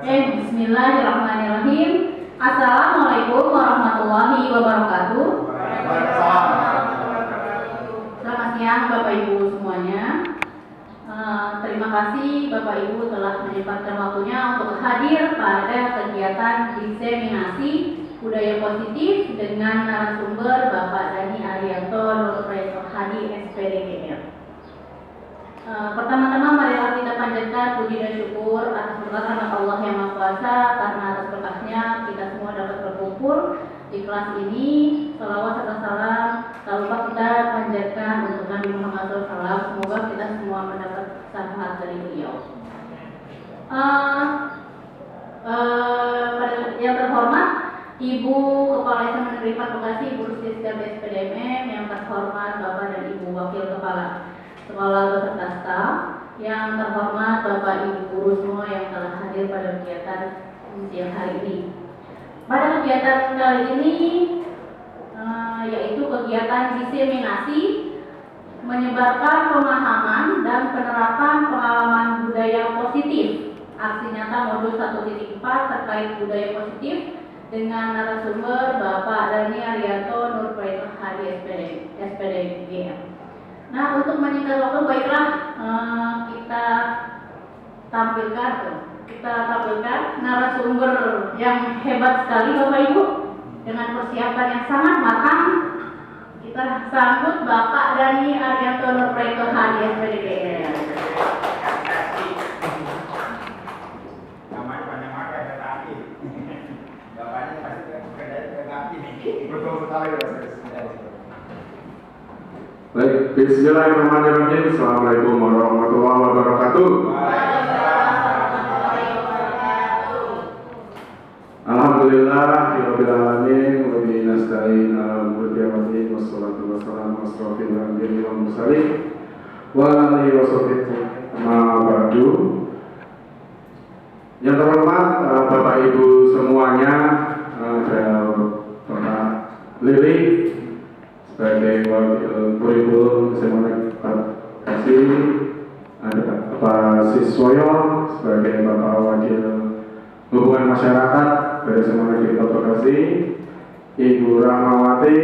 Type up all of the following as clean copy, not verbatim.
Bismillahirrahmanirrahim. Assalamualaikum warahmatullahi wabarakatuh. Selamat siang Bapak Ibu semuanya. Terima kasih Bapak Ibu telah menyempatkan waktunya untuk hadir pada kegiatan diseminasi budaya positif dengan narasumber Bapak Dhani Arianto Nurpreto Hadi SPDGR. Pertama-tama marilah kita panjatkan puji dan syukur atas berkat rahmat Allah yang Maha Kuasa, karena atas berkatnya kita semua dapat berkumpul di kelas ini. Salawat serta salam tak lupa kita panjatkan untuk Nabi Muhammad SAW. Semoga kita semua mendapat syafaat dari beliau. Yang terhormat Ibu Kepala SMA Negeri 4 Bekasi, Ibu Siska SPDMM, yang terhormat Bapak dan Ibu Wakil Kepala Sekolah beserta staf, yang terhormat Bapak Ibu guru semua yang telah hadir pada kegiatan siang hari ini. Pada kegiatan kali ini yaitu kegiatan diseminasi menyebarkan pemahaman dan penerapan pengalaman budaya positif, aksi nyata modul 1.4 terkait budaya positif dengan narasumber Bapak Dhani Arianto Nurpreto Hadi SPDGR. Nah, untuk menyingkat waktu, baiklah kita tampilkan narasumber yang hebat sekali Bapak Ibu, dengan persiapan yang sangat matang. Kita sambut Bapak Dhani Arianto Nurpreto Hadi SPDGR. Namanya banyak kereta api. Bapaknya pasti kereta api nih. Betul sekali ya. Baik, bismillahirrahmanirrahim. Assalamualaikum warahmatullahi wabarakatuh. Alhamdulillah, rabbil alamin, wa bihi nasta'in ala umuri dinina, wassalatu wassalamu ala asyrofil anbiya'i wal mursalin wa ala alihi wa sahbihi amma ba'du. Yang terhormat Bapak Ibu semuanya, ada Bapak Lili sebagai wakil kurikulum SMA Bekasi, ada Bapak Siswoyo sebagai Bapak Wakil Hubungan Masyarakat dari SMA Negeri Bekasi, Ibu Rahmawati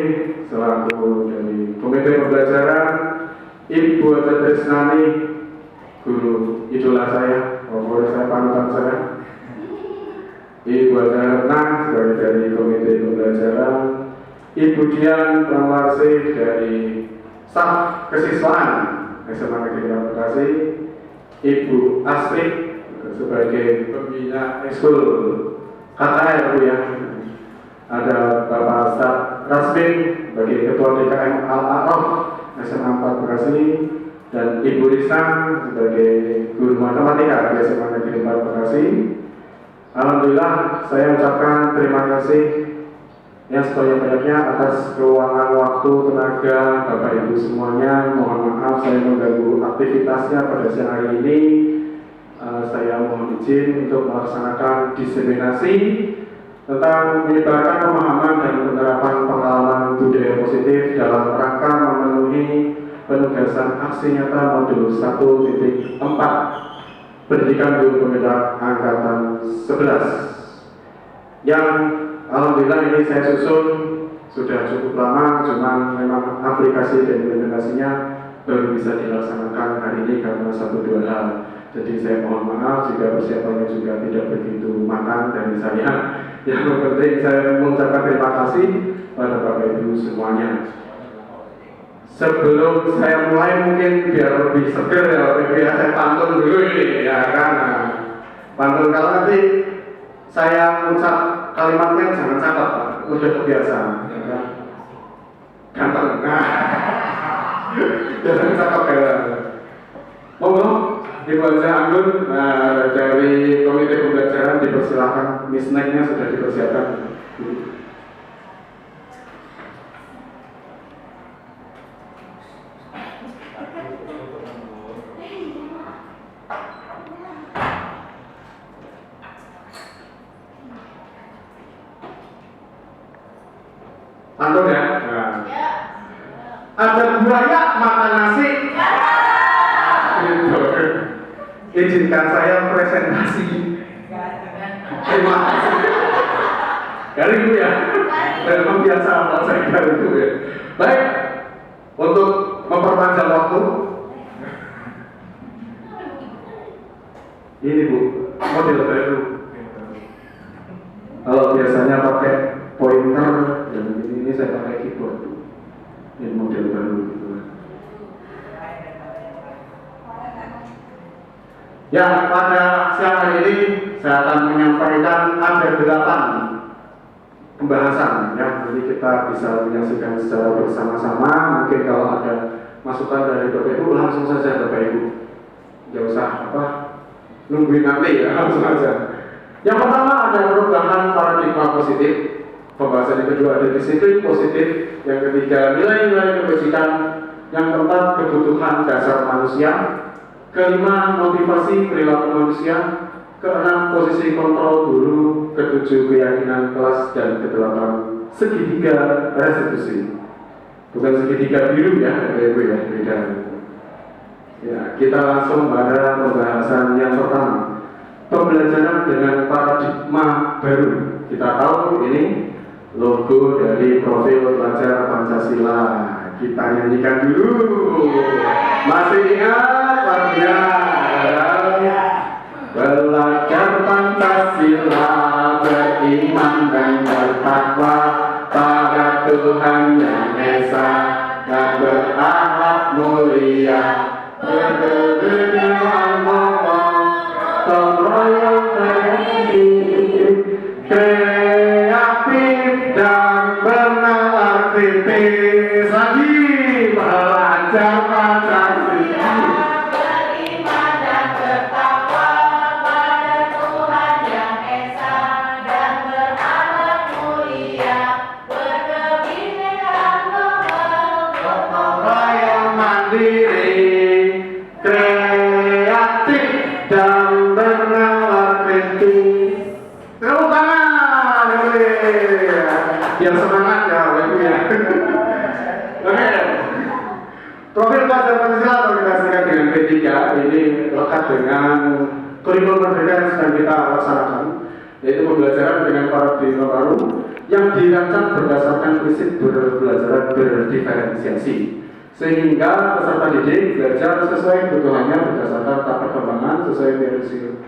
selaku dari Komite Pembelajaran, Ibu Trisnani, guru idola saya, favorit saya, panutan saya, Ibu Retna sebagai dari Komite Pembelajaran, Ibu Dian Pramwarsi dari staf kesiswaan SMA Negeri Bekasi, Ibu Astrid sebagai pembina ekskul KKR Bu ya. Ada Bapak Staf Rasmin sebagai Ketua DKM Al-A'raf SMA 4 Bekasi, dan Ibu Risa sebagai guru matematika di SMA Negeri 4 Bekasi. Alhamdulillah, saya ucapkan terima kasih yang sebanyak-banyaknya atas keuangan waktu, tenaga Bapak Ibu semuanya. Mohon maaf saya mengganggu aktivitasnya pada siang hari ini. Saya mohon izin untuk melaksanakan diseminasi tentang menyebarkan pemahaman dan penerapan pengalaman budaya positif dalam rangka memenuhi penugasan aksi nyata modul 1.4 Pendidikan Guru Pembina Angkatan 11 yang alhamdulillah ini saya susun sudah cukup lama, cuman memang aplikasi dan implementasinya baru bisa dilaksanakan hari ini karena 1-2 hal. Jadi saya mohon maaf jika persiapannya juga tidak begitu matang dari saya. Yang penting saya mengucapkan terima kasih pada Bapak Ibu semuanya. Sebelum saya mulai mungkin biar lebih seger ya, biar saya pantun dulu ini ya kan. Pantun kalau nanti saya ucap kalimatnya jangan catat Pak, udah kebiasaan ya kan. Ganteng. Nah. Jangan catat ya. Monggo Ibu Aja Anggun dari Komite Pembelajaran dipersilakan, misneknya sudah dipersiapkan. Pantun ya? Nah. Ada buaya makan nasi. Izinkan saya presentasi. Garing Bu ya. Memang biasa kalau saya garing Bu ya. Baik, untuk memperpanjang waktu, ini Bu, model baru. Kalau biasanya pakai pointer, dan ini saya pakai keyboard. Ini model baru gitu. Ya, pada siang hari ini saya akan menyampaikan ada 8 pembahasan ya. Jadi kita bisa menyaksikan secara bersama-sama. Mungkin kalau ada masukan dari Bapak Ibu langsung saja Bapak Ibu. Jangan usah nungguin nanti ya, langsung saja. Yang pertama ada perubahan paradigma positif. Pembahasan yang kedua ada disiplin positif. Yang ketiga nilai-nilai kebajikan. Yang keempat kebutuhan dasar manusia. Kelima, motivasi perilaku manusia. Keenam, posisi kontrol guru. Ketujuh, keyakinan kelas. Dan kedelapan, segitiga restitusi. Bukan segitiga biru ya, Ibu ya, beda. Ya, kita langsung pada pembahasan yang pertama. Pembelajaran dengan paradigma baru. Kita tahu ini logo dari profil pelajar Pancasila. Kita nyanyikan dulu. Masih ingat? Belajar Pancasila, beriman dan bertakwa pada Tuhan Yang Esa dan berakhlak mulia, berdiri dengan ngomong, gotong royong kreatif dan bernalar kritis. Lagi belajar Pancasila. Kreatif dan bernalar kritis. Tepuk tangan, biar semangat ya, Ibu ya. Oke. Profil pelajar Pancasila atau kita singkat dengan P3 ini lekat dengan kurikulum merdeka yang sedang kita laksanakan, yaitu pembelajaran dengan paradigma baru yang dirancang berdasarkan prinsip pembelajaran berdiferensiasi. Sehingga peserta didik belajar sesuai kebutuhannya berdasarkan tahap perkembangan sesuai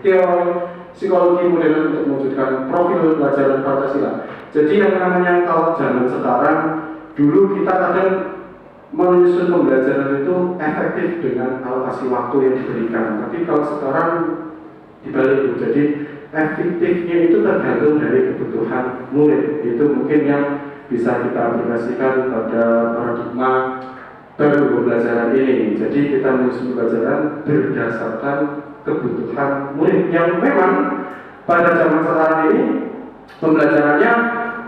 teori psikologi modern untuk mewujudkan profil pelajaran Pancasila. Jadi yang namanya kalau zaman sekarang, dulu kita kadang menyusun pembelajaran itu efektif dengan alokasi waktu yang diberikan. Tapi kalau sekarang dibalik itu, jadi efektifnya itu tergantung dari kebutuhan murid. Itu mungkin yang bisa kita aplikasikan pada paradigma baru pembelajaran ini. Jadi kita menyusun pembelajaran berdasarkan kebutuhan murid yang memang pada zaman sekarang ini pembelajarannya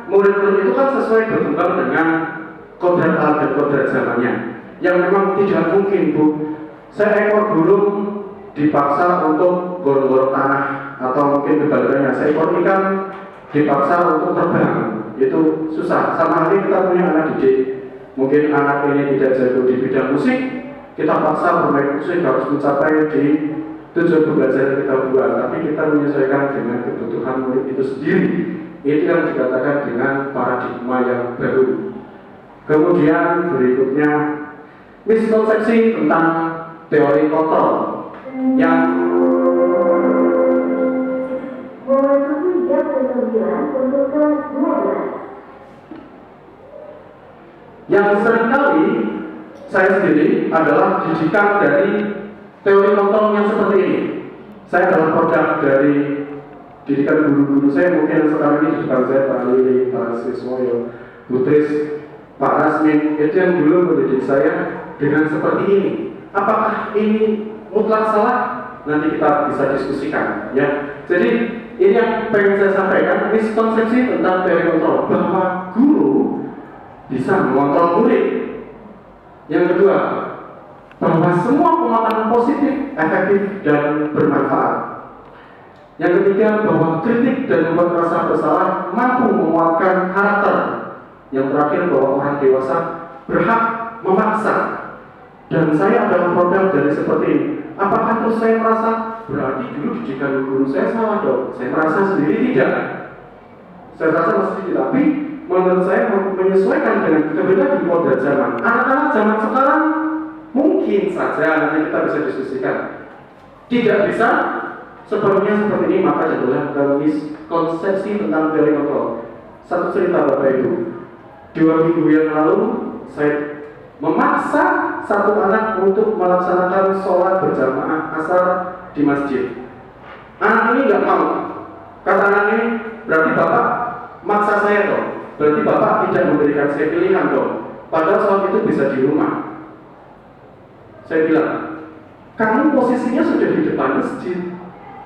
murid-murid itu kan sesuai berkembang dengan kodrat alat dan kodrat zamannya. Yang memang tidak mungkin Bu, seekor burung dipaksa untuk gorong-gorong tanah, atau mungkin kebalikannya seekor ikan dipaksa untuk terbang. Itu susah. Sama halnya kita punya anak didik. Mungkin anak ini tidak jago di bidang musik, kita paksa bermain musik harus mencapai di tujuan pembelajaran kita buat, tapi kita menyesuaikan dengan kebutuhan murid itu sendiri. Itu yang dikatakan dengan paradigma yang baru. Kemudian berikutnya miskonsepsi tentang teori kontrol yang memasuki jam ke-9 untuk ke-12. yang seringkali saya sendiri adalah didikan dari teori kontrol yang seperti ini. Saya adalah produk dari didikan guru-guru saya, mungkin sekarang ini di depan saya Pak Lili, Pak Siswoyo, Butris, Pak Rasmin, itu yang dulu mendidik saya dengan seperti ini. Apakah ini mutlak salah? Nanti kita bisa diskusikan ya. Jadi ini yang pengen saya sampaikan, miskonsepsi tentang teori kontrol, bahwa guru bisa mengontrol murid. Yang kedua, bahwa semua pemaparan positif, efektif, dan bermanfaat. Yang ketiga, bahwa kritik dan membuat rasa bersalah mampu menguatkan karakter. Yang terakhir, bahwa orang dewasa berhak memaksa. Dan saya adalah produk dari seperti ini. Apakah terus saya merasa berarti dulu didikan guru saya salah dong? Saya merasa sendiri tidak. saya rasa masih tapi menurut saya menyesuaikan dengan keberadaan modern zaman. Anak-anak zaman sekarang mungkin saja nanti kita bisa diskusikan tidak bisa sepenuhnya seperti ini, maka jadilah konsepsi tentang teori kontrol. Satu cerita Bapak Ibu, 2 minggu yang lalu saya memaksa satu anak untuk melaksanakan sholat berjamaah asar di masjid. Anak ini nggak mau. Kata anak ini, berarti Bapak maksa saya dong. Berarti Bapak tidak memberikan saya pilihan dong. Padahal sholat itu bisa di rumah. Saya bilang, kamu posisinya sudah di depan masjid.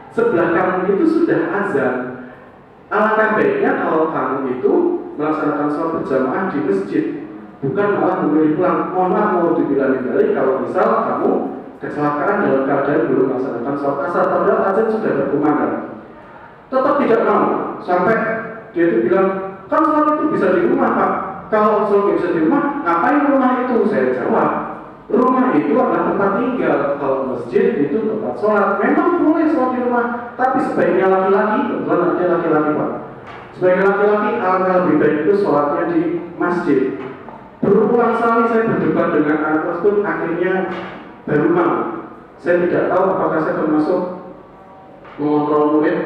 Sebelah kamu itu sudah azan. Alangkah baiknya kalau kamu itu melaksanakan sholat berjamaah di masjid, bukan malah memilih pulang. Mohon maaf mau dibilang dari kalau misal kamu kecelakaan dalam keadaan belum melaksanakan sholat asar, padahal azan sudah berkumandang. Tetap tidak mau, sampai dia itu bilang, kan sholat itu bisa di rumah Pak. Kalau sholat bisa di rumah, ngapain rumah itu? Saya jawab, rumah itu adalah tempat tinggal. Kalau masjid itu tempat sholat. Memang boleh sholat di rumah, tapi sebaiknya laki-laki, kebetulan nanti laki-laki Pak. Sebagai laki-laki, alangkah lebih baik itu sholatnya di masjid. Berulang kali saya berdebat dengan anak tersebut, akhirnya baru mau. Saya tidak tahu apakah saya termasuk mengontrol murid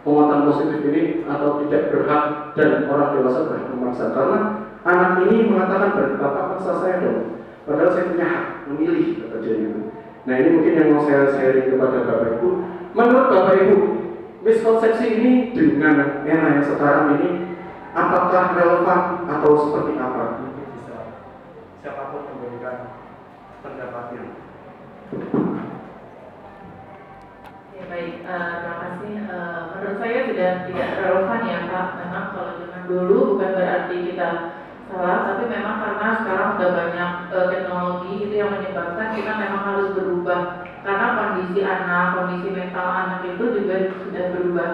penguatan positif ini atau tidak berhak dan orang dewasa berhak memaksa. Karena anak ini mengatakan berarti Bapak maksa saya dong. Padahal saya punya hak memilih kata dia itu. Nah ini mungkin yang mau saya sharing kepada Bapak Ibu. Menurut Bapak Ibu, miskonsepsi ini dengan era yang sekarang ini apakah relevan atau seperti apa? Mungkin bisa siapapun memberikan pendapatnya. Ya baik, terima kasih. Menurut saya sudah tidak relevan ya Pak. Memang kalau zaman dulu bukan berarti kita salah, tapi memang karena sekarang sudah banyak teknologi itu yang menyebabkan kita memang harus berubah. Karena kondisi anak, kondisi mental anak itu juga sudah berubah.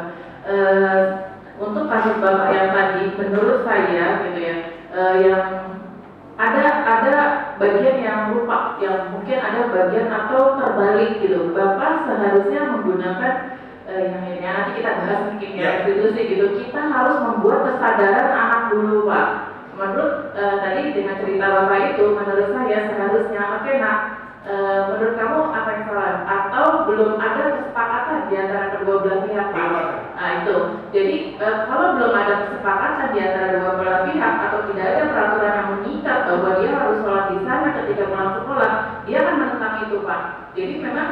Untuk kasus Bapak yang tadi, menurut saya gitu ya, yang ada bagian yang lupa, yang mungkin ada bagian atau terbalik gitu. Bapak seharusnya menggunakan yang ini nanti kita bahas mungkin ya institusi gitu. Kita harus membuat kesadaran anak dulu Pak. Menurut tadi dengan cerita Bapak itu, menurut saya seharusnya oke nak, menurut kamu apa yang salah? Atau belum ada kesepakatan di antara kedua belah pihak Pak? Nah itu, jadi kalau belum ada kesepakatan di antara dua belah pihak atau tidak ada peraturan yang mengikat bahwa dia harus sholat di sana ketika pulang sekolah, dia akan menentang itu Pak. Jadi memang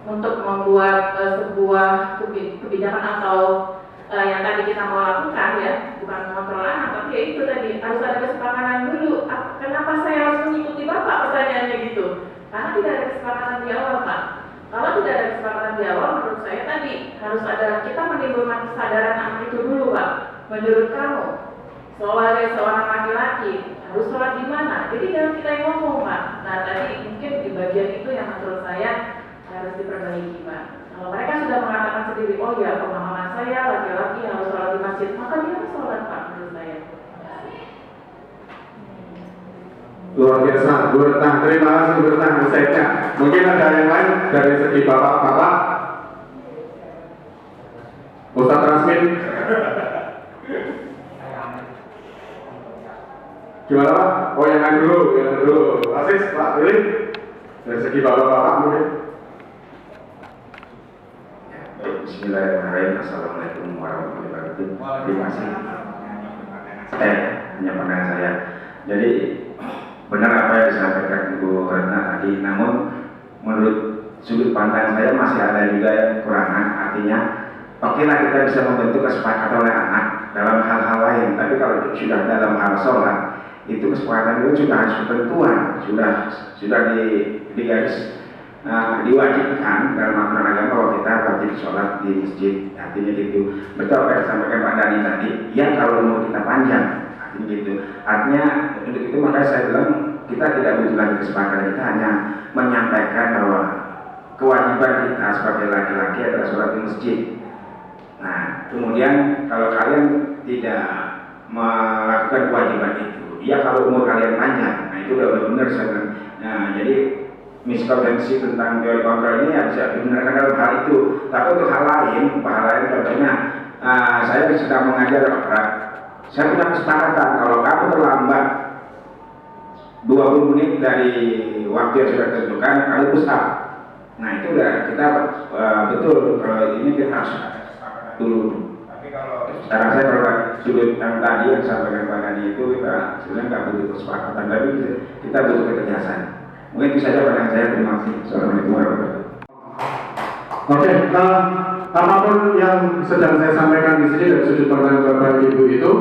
untuk membuat sebuah kebijakan atau yang tadi kita mau lakukan ya, bukan mengontrol anak, tapi ya itu tadi harus ada kesepakatan dulu. Kenapa saya harus mengikuti Bapak? Pertanyaannya gitu. Karena tidak ada kesepakatan di awal Pak. Kalau tidak ada kesepakatan di awal, menurut saya tadi harus ada, kita menimbulkan kesadaran anak itu dulu Pak. Menurut kamu, sebagai seorang laki-laki harus sholat di mana? Jadi jangan kita yang ngomong Pak. Nah tadi mungkin di bagian itu yang menurut saya harus diperbaiki Pak. Kalau mereka sudah mengatakan sendiri, oh ya pemahaman saya laki-laki harus sholat di masjid, maka dia harus sholat Pak menurut saya. Luar biasa, Bu Retang. Terima kasih Bu Retang insight-nya. Mungkin ada yang lain dari segi bapak-bapak. Ustaz Rasmin. Gimana Pak? Oh yang lain dulu, Asis, Pak Willy. Dari segi bapak-bapak mungkin. Bismillahirrahmanirrahim. Assalamualaikum warahmatullahi wabarakatuh. Terima kasih. Hanya pandangan saya. Jadi benar apa yang disampaikan Ibu Retna tadi. Namun menurut sudut pandang saya masih ada juga yang kekurangan. Artinya, okelah kita bisa membentuk kesepakatan oleh anak dalam hal-hal lain. Tapi kalau sudah dalam hal sholat, itu kesepakatan itu sudah harus ketentuan, sudah di garis. Diwajibkan dalam aturan agama bahwa kita wajib sholat di masjid. Artinya gitu. Betul apa yang disampaikan Pak Dani tadi. Ya kalau umur kita panjang, artinya gitu. Artinya untuk itu makanya saya bilang kita tidak butuh lagi kesepakatan, kita hanya menyampaikan bahwa kewajiban kita sebagai laki-laki adalah sholat di masjid. Nah kemudian kalau kalian tidak melakukan kewajiban itu, ya kalau umur kalian panjang, nah itu udah benar saya bilang. Nah jadi miskonsepsi tentang teori kontrol ini ya bisa dibenarkan dalam hal itu. Tapi untuk hal lain contohnya saya sudah mengajar saya punya kesepakatan kalau kamu terlambat 20 menit dari waktu yang sudah ditentukan, kamu push up. Nah itu udah kita betul kalau ini kita harus dulu. Tapi kalau Sekarang saya kalau sudut yang tadi yang sampaikan Pak Nadi itu kita sebenarnya nggak butuh kesepakatan, tapi kita butuh ketegasan. Mungkin itu saja pandangan saya. Terima kasih. Assalamualaikum warahmatullahi wabarakatuh. Oke, apapun yang sedang saya sampaikan di sini dari sudut pandang Bapak Ibu itu,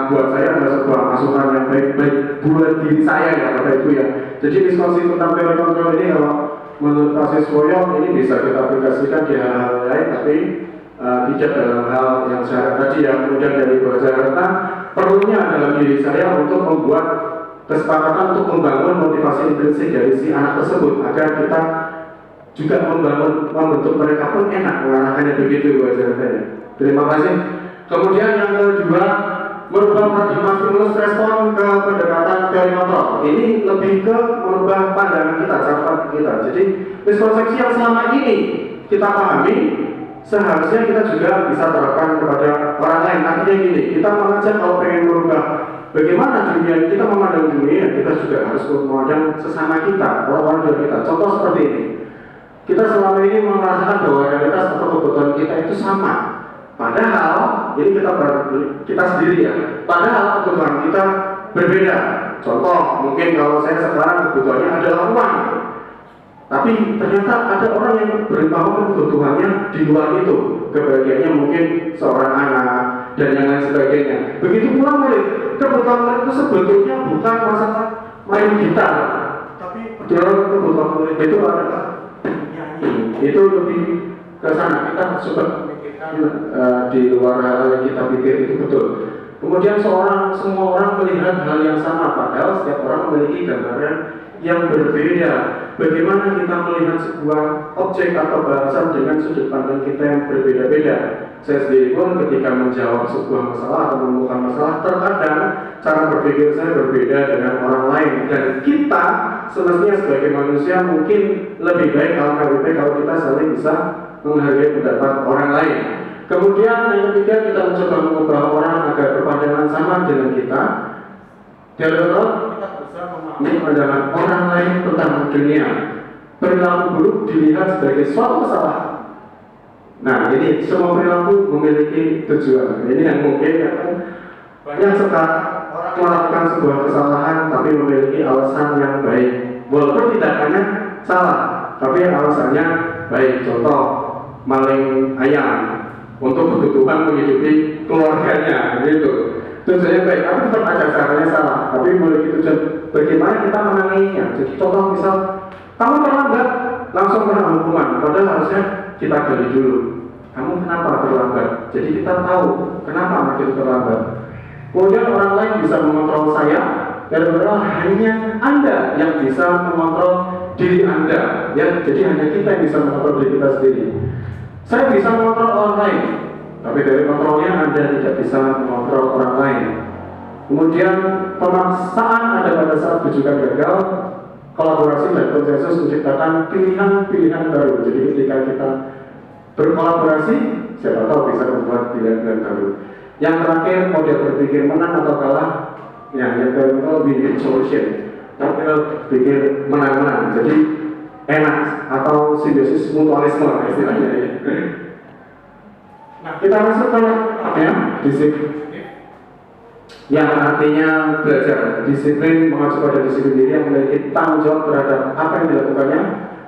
buat saya adalah sebuah masukan yang baik-baik buat diri saya ya Bapak Ibu ya. Jadi diskusi tentang teori kontrol ini kalau menurut Pak Siswoyo ini bisa kita aplikasikan di hal-hal lain, tapi tidak dalam hal yang saya tadi yang kemudian dari Bapak Jakarta perlunya dalam diri saya untuk membuat kesepakatan untuk membangun motivasi intrinsik dari si anak tersebut agar kita juga membentuk mereka pun enak mengarahkannya begitu Bapak Jakarta. Terima kasih. Kemudian yang kedua, merubah paradigma stimulus respon ke pendekatan teori kontrol. Ini lebih ke merubah pandangan kita, cara pandang kita. Jadi miskonsepsi yang selama ini kita pahami seharusnya kita juga bisa terapkan kepada orang lain. Artinya gini, kita mengajak kalau pengen merubah bagaimana dunia kita memandang dunia, kita juga harus memandang sesama kita, orang-orang di kita. Contoh seperti ini, kita selama ini merasakan bahwa realitas atau kebutuhan kita itu sama. Padahal ini kita sendiri ya. Padahal kebutuhan kita berbeda. Contoh, mungkin kalau saya sekarang kebutuhannya adalah uang. Tapi ternyata ada orang yang beritahu kebutuhannya di luar itu. Kebahagiaannya mungkin seorang anak dan yang lain sebagainya. Begitu pula murid, kebutuhan murid itu sebetulnya bukan masalah main gitar, tapi kebutuhan murid itu adalah nyanyi. Itu lebih ke sana. Kita coba memikirkan di luar hal yang kita pikir itu betul. Kemudian semua orang melihat hal yang sama, padahal setiap orang memiliki gambaran yang berbeda. Bagaimana kita melihat sebuah objek atau bahasan dengan sudut pandang kita yang berbeda-beda. Saya sendiri pun ketika menjawab sebuah masalah atau menemukan masalah, terkadang cara berpikir saya berbeda dengan orang lain. Dan kita semestinya sebagai manusia mungkin lebih baik kalau kita saling bisa menghargai pendapat orang lain. Kemudian yang ketiga, kita mencoba mengubah orang agar berpandangan sama dengan kita. Dalam kita bisa memahami pandangan orang lain tentang dunia. Perilaku buruk dilihat sebagai suatu kesalahan. Nah, ini semua perilaku memiliki tujuan. Ini yang mungkin banyak sekali orang melakukan sebuah kesalahan tapi memiliki alasan yang baik. Walaupun tidak hanya salah, tapi alasannya baik. Contoh, maling ayam untuk kebutuhan menghidupi keluarganya, gitu. Tujuannya baik, tapi tetap ada caranya salah. Tapi memiliki tujuan bagaimana kita menanganinya. Jadi contoh misal, kamu terlambat, langsung kena hukuman. Padahal harusnya kita gali dulu. Kamu kenapa terlambat? Jadi kita tahu kenapa makin terlambat. Kemudian orang lain bisa mengontrol saya, gara-gara hanya Anda yang bisa mengontrol diri Anda. Ya, jadi hanya kita yang bisa mengontrol diri kita sendiri. Saya bisa mengontrol orang lain, tapi dari kontrolnya Anda tidak bisa mengontrol orang lain. Kemudian pemaksaan ada pada saat rujukan gagal, kolaborasi dan konsensus menciptakan pilihan-pilihan baru. Jadi ketika kita berkolaborasi, siapa tahu bisa membuat pilihan-pilihan baru. Yang terakhir, model berpikir menang atau kalah, yang kedua win-win solution. Model berpikir menang-menang. Jadi enak atau simbiosis mutualisme istilahnya ya. Nah, kita masuk ke ya, disiplin yang artinya belajar. Disiplin mengacu pada disiplin diri yang memiliki tanggung jawab terhadap apa yang dilakukannya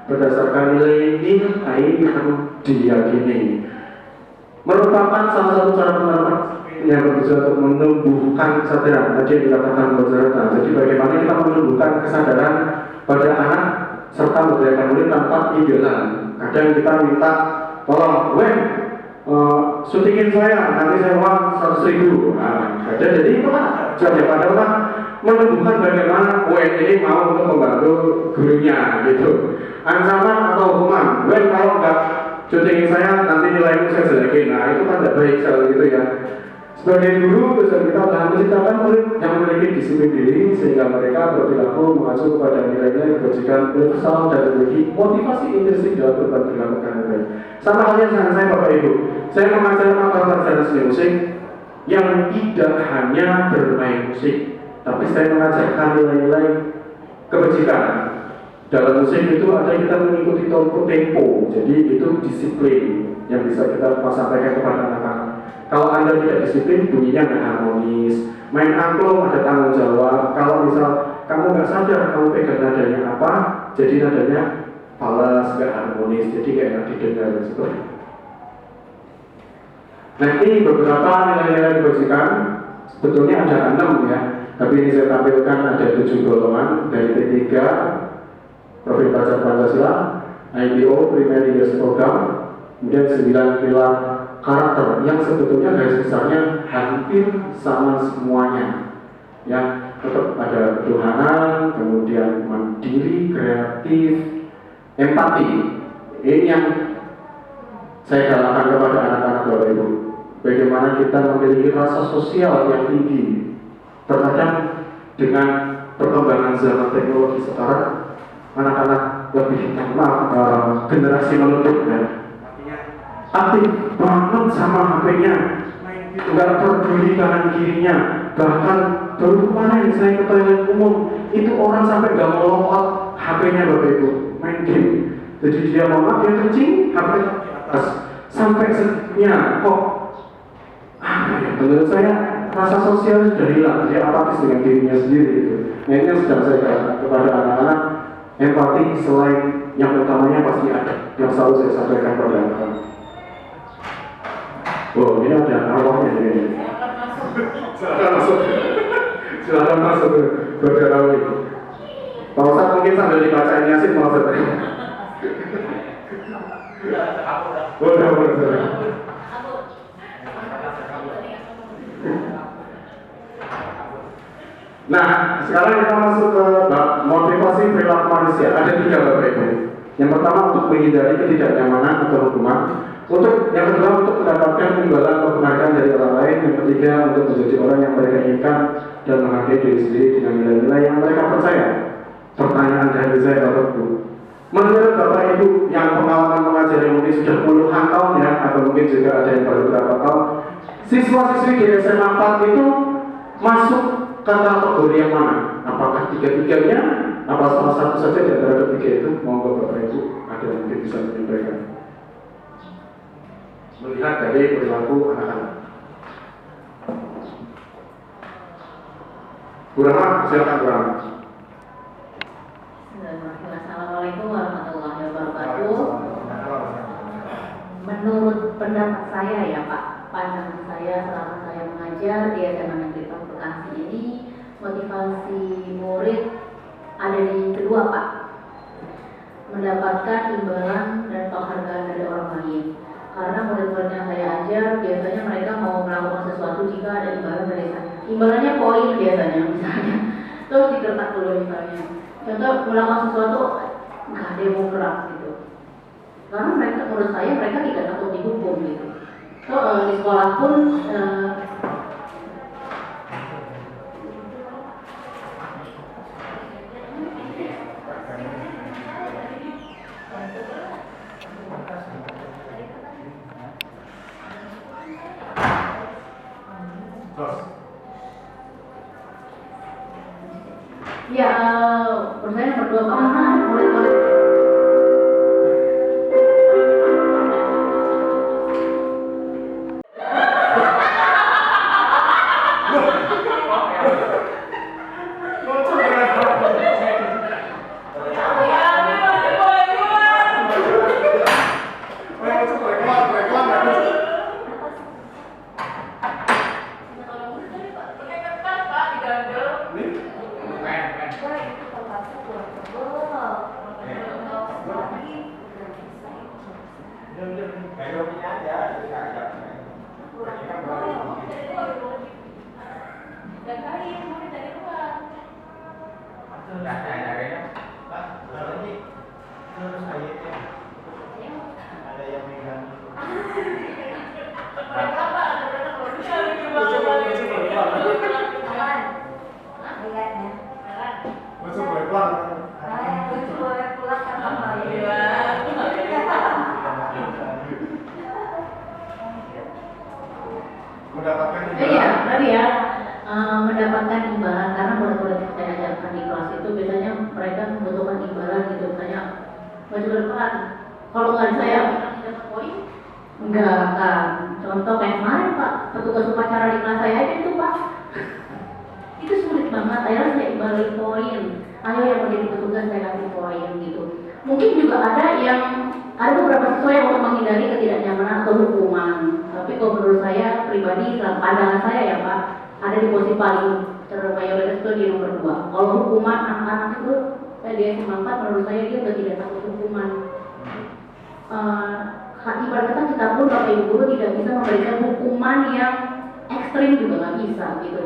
berdasarkan nilai yang diyakini. Merupakan salah satu cara penerapan yang bertujuan untuk menumbuhkan kesadaran. Tadi yang dikatakan Bajarata. Jadi bagaimana kita menumbuhkan kesadaran pada anak serta memberdayakan murid tanpa imbalan. Kadang kita minta tolong, syutingin saya, nanti saya uang 100.000. Nah, jadi itu kan daripada orang menumbuhkan bagaimana ini mau untuk membantu gurunya gitu. Ancaman atau hukuman, kalau enggak syutingin saya nanti nilaimu saya jelekin. Nah itu kan tidak baik sekali gitu ya. Sebagai guru, tujuan kita adalah menciptakan murid yang memiliki disiplin diri sehingga mereka berperilaku mengacu kepada nilai-nilai kebajikan universal dan memiliki motivasi intrinsik dalam berbuat perilaku yang baik. Sama halnya dengan saya, Bapak Ibu, saya mengajar mata pelajaran seni musik yang tidak hanya bermain musik, tapi saya mengajarkan nilai-nilai kebajikan. Dalam musik itu ada kita mengikuti tempo, jadi itu disiplin yang bisa kita sampaikan kepada anak-anak. Kalau Anda tidak disiplin, bunyinya nggak harmonis. Main angklung ada tanggung jawab. Kalau misal kamu nggak sadar kamu pegang nadanya apa, jadi nadanya falas, nggak harmonis, jadi nggak enak didengar seperti itu. Nah, ini beberapa nilai-nilai kebajikan. Sebetulnya ada 6 ya, tapi ini saya tampilkan ada 7 golongan dari P3, Profil Belajar Pancasila, IPO, Primary Years Program, kemudian 9 pilar karakter yang sebetulnya garis besarnya hampir sama semuanya. Ya, tetap ada ketuhanan, kemudian mandiri, kreatif, empati. Ini yang saya galakkan kepada anak-anak Bapak Ibu. Bagaimana kita memiliki rasa sosial yang tinggi. Terkadang dengan perkembangan zaman teknologi sekarang, anak-anak lebih generasi menuntut ya. Aktif banget sama HP-nya, nggak peduli kanan kirinya. Bahkan baru kemarin saya ke toilet umum, itu orang sampai nggak mau logout HP-nya Bapak Ibu, main game. Jadi dia mau dia kencing, HP-nya di atas. Sampai segitunya kok apa ya? Menurut saya rasa sosial sudah hilang, dia apatis dengan dirinya sendiri itu. Nah, ini yang sedang saya katakan kepada anak-anak, empati selain yang utamanya pasti ada, yang selalu saya sampaikan kepada anak-anak. Oh, ini ada arwahnya ini. Silakan masuk. Silakan masuk ke Berdarawi. Pak Ustadz mungkin sambil dibacain Yasin mau Ustadz. Boleh. Nah, sekarang kita masuk ke motivasi perilaku manusia. Ada 3 Bapak Ibu. Yang pertama untuk menghindari ketidaknyamanan atau hukuman. Yang kedua untuk mendapatkan imbalan atau penghargaan dari orang lain. Yang ketiga untuk menjadi orang yang mereka inginkan dan menghargai diri sendiri dengan nilai-nilai yang mereka percaya. Pertanyaan dari saya Bapak Ibu, menurut Bapak Ibu yang pengalaman mengajari mungkin sudah puluhan tahun ya, atau mungkin juga ada yang baru berapa tahun, siswa-siswi di SMA 4 itu masuk kategori yang mana? Apakah 3-tiganya? Apa salah satu saja di antara 3 itu? Monggo Bapak Ibu ada yang mungkin bisa menyampaikan. Melihat dari perilaku anak-anak. Bu Rahma, silakan Bu Rahma. Assalamualaikum warahmatullahi wabarakatuh. Menurut pendapat saya ya Pak, pandangan saya selama saya mengajar di SMA Negeri 4 Bekasi ini, motivasi murid ada di kedua Pak, mendapatkan imbalan dan penghargaan dari orang lain. Karena murid-murid yang saya ajar biasanya mereka mau melakukan sesuatu jika ada imbalan dari saya. Imbalannya poin biasanya misalnya, terus dikertas dulu misalnya. Contoh melakukan sesuatu nggak ada yang mau gerak gitu. Karena mereka menurut saya mereka tidak takut dihukum gitu. So, di sekolah pun ya, menurut saya nomor 2 karena murid-murid mendapatkan Iya, tadi ya mendapatkan imbalan karena murid-murid yang saya ajarkan di kelas itu biasanya mereka membutuhkan imbalan gitu, misalnya baju ke depan. Kalau nggak saya dapat poin, enggak kan. Contoh kayak kemarin Pak, petugas upacara di kelas saya aja itu Pak, itu sulit banget. Akhirnya saya imbalin poin. Ayo yang mau jadi petugas saya kasih poin gitu. Mungkin juga ada beberapa siswa yang untuk menghindari ketidaknyamanan atau hukuman. Tapi kalau menurut saya pribadi, dalam pandangan saya ya Pak, ada di posisi paling termayoritas itu di nomor 2. Kalau hukuman anak-anak itu di SMA 4 menurut saya dia sudah tidak takut hukuman. Ibarat kata kita pun Bapak Ibu guru tidak bisa memberikan hukuman yang ekstrim juga nggak bisa gitu.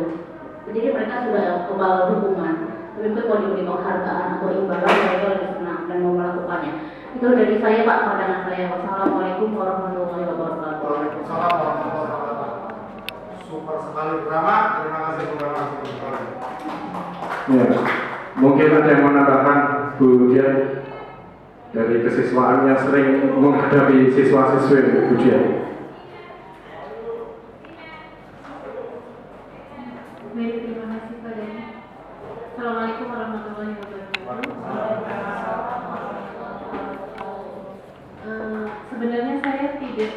Jadi mereka sudah kebal hukuman. Tapi mungkin kalau diberi penghargaan atau imbalan mereka lebih senang dan mau melakukannya. Itu dari saya Pak, pandangan saya. Wassalamualaikum warahmatullahi wabarakatuh. Waalaikumsalam warahmatullahi wabarakatuh. Super sekali drama. Terima kasih Bu Rama. Ya, mungkin ada yang menambahkan Bu Dian dari kesiswaannya sering menghadapi siswa-siswi Bu Dian. Baik, terima kasih Pak Dani. Assalamualaikum warahmatullahi wabarakatuh. Sebenarnya saya tidak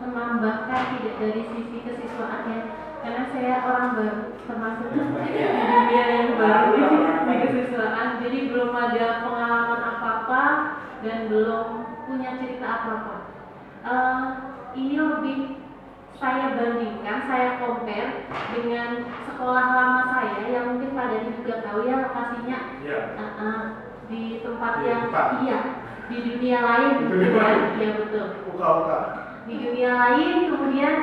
menambahkan tidak dari sisi kesiswaannya, karena saya orang baru termasuk di dunia yang baru di kesiswaan, jadi belum ada pengalaman apa-apa dan belum punya cerita apa-apa. Ini lebih saya bandingkan, saya compare dengan sekolah lama saya yang mungkin Pak Dani juga tahu ya lokasinya di tempat yang di dunia lain, ya betul. Di dunia lain, kemudian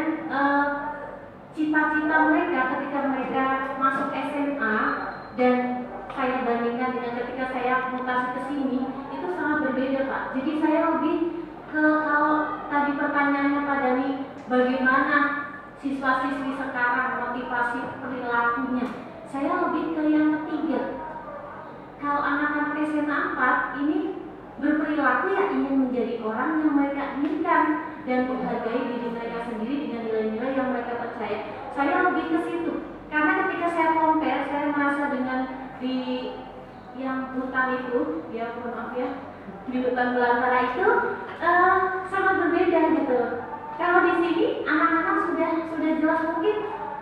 cita-cita mereka ketika mereka masuk SMA dan saya bandingkan dengan ketika saya mutasi ke sini itu sangat berbeda Pak. Jadi saya lebih ke, kalau tadi pertanyaannya Pak Dani, bagaimana siswa-siswi sekarang motivasi perilakunya, saya lebih ke yang ketiga. Kalau anak-anak SMA 4 ini berperilaku ya ingin menjadi orang yang mereka inginkan dan menghargai diri mereka sendiri dengan nilai-nilai yang mereka percaya. Saya lebih ke situ karena ketika saya compare, saya merasa dengan di yang hutan itu, ya mohon maaf ya, di hutan belantara itu sangat berbeda gitu. Kalau di sini anak-anak sudah jelas,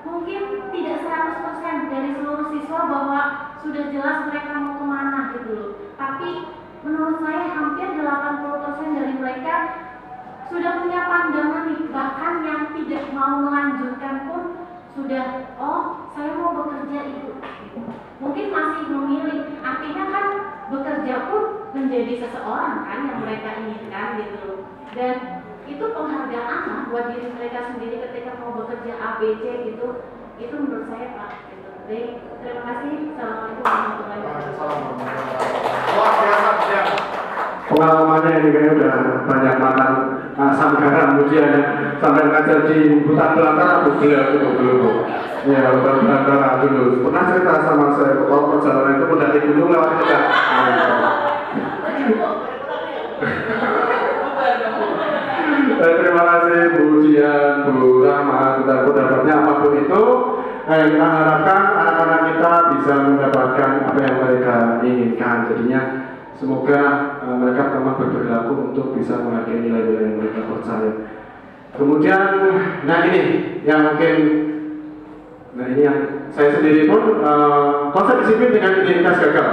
mungkin tidak 100% dari seluruh siswa bahwa sudah jelas mereka mau kemana gitu loh. Tapi menurut saya hampir 80% dari mereka sudah punya pandangan nih, bahkan yang tidak mau melanjutkan pun sudah, oh saya mau bekerja itu. Mungkin masih memilih, artinya kan bekerja pun menjadi seseorang kan yang mereka inginkan gitu. Dan itu penghargaan lah buat diri mereka sendiri ketika mau bekerja ABC gitu. Itu menurut saya Pak gitu. Baik, terima kasih. Assalamualaikum warahmatullahi wabarakatuh. Luar biasa ya. Pengalamannya ini kayaknya udah banyak makan asam garam ujian ya. Sampai ngajar di hutan belantara dulu. Ya, hutan belantara dulu. Pernah cerita sama saya kalau perjalanan itu mendaki gunung lewat dekat. Terima kasih Bu Dian, Bu Rahma, tentang pendapatnya apapun itu. Kita harapkan anak-anak kita bisa mendapatkan apa yang mereka inginkan. Jadinya semoga mereka memang berperilaku untuk bisa menghargai nilai-nilai yang mereka percaya. Kemudian, nah ini yang saya sendiri pun konsep disiplin dengan identitas gagal.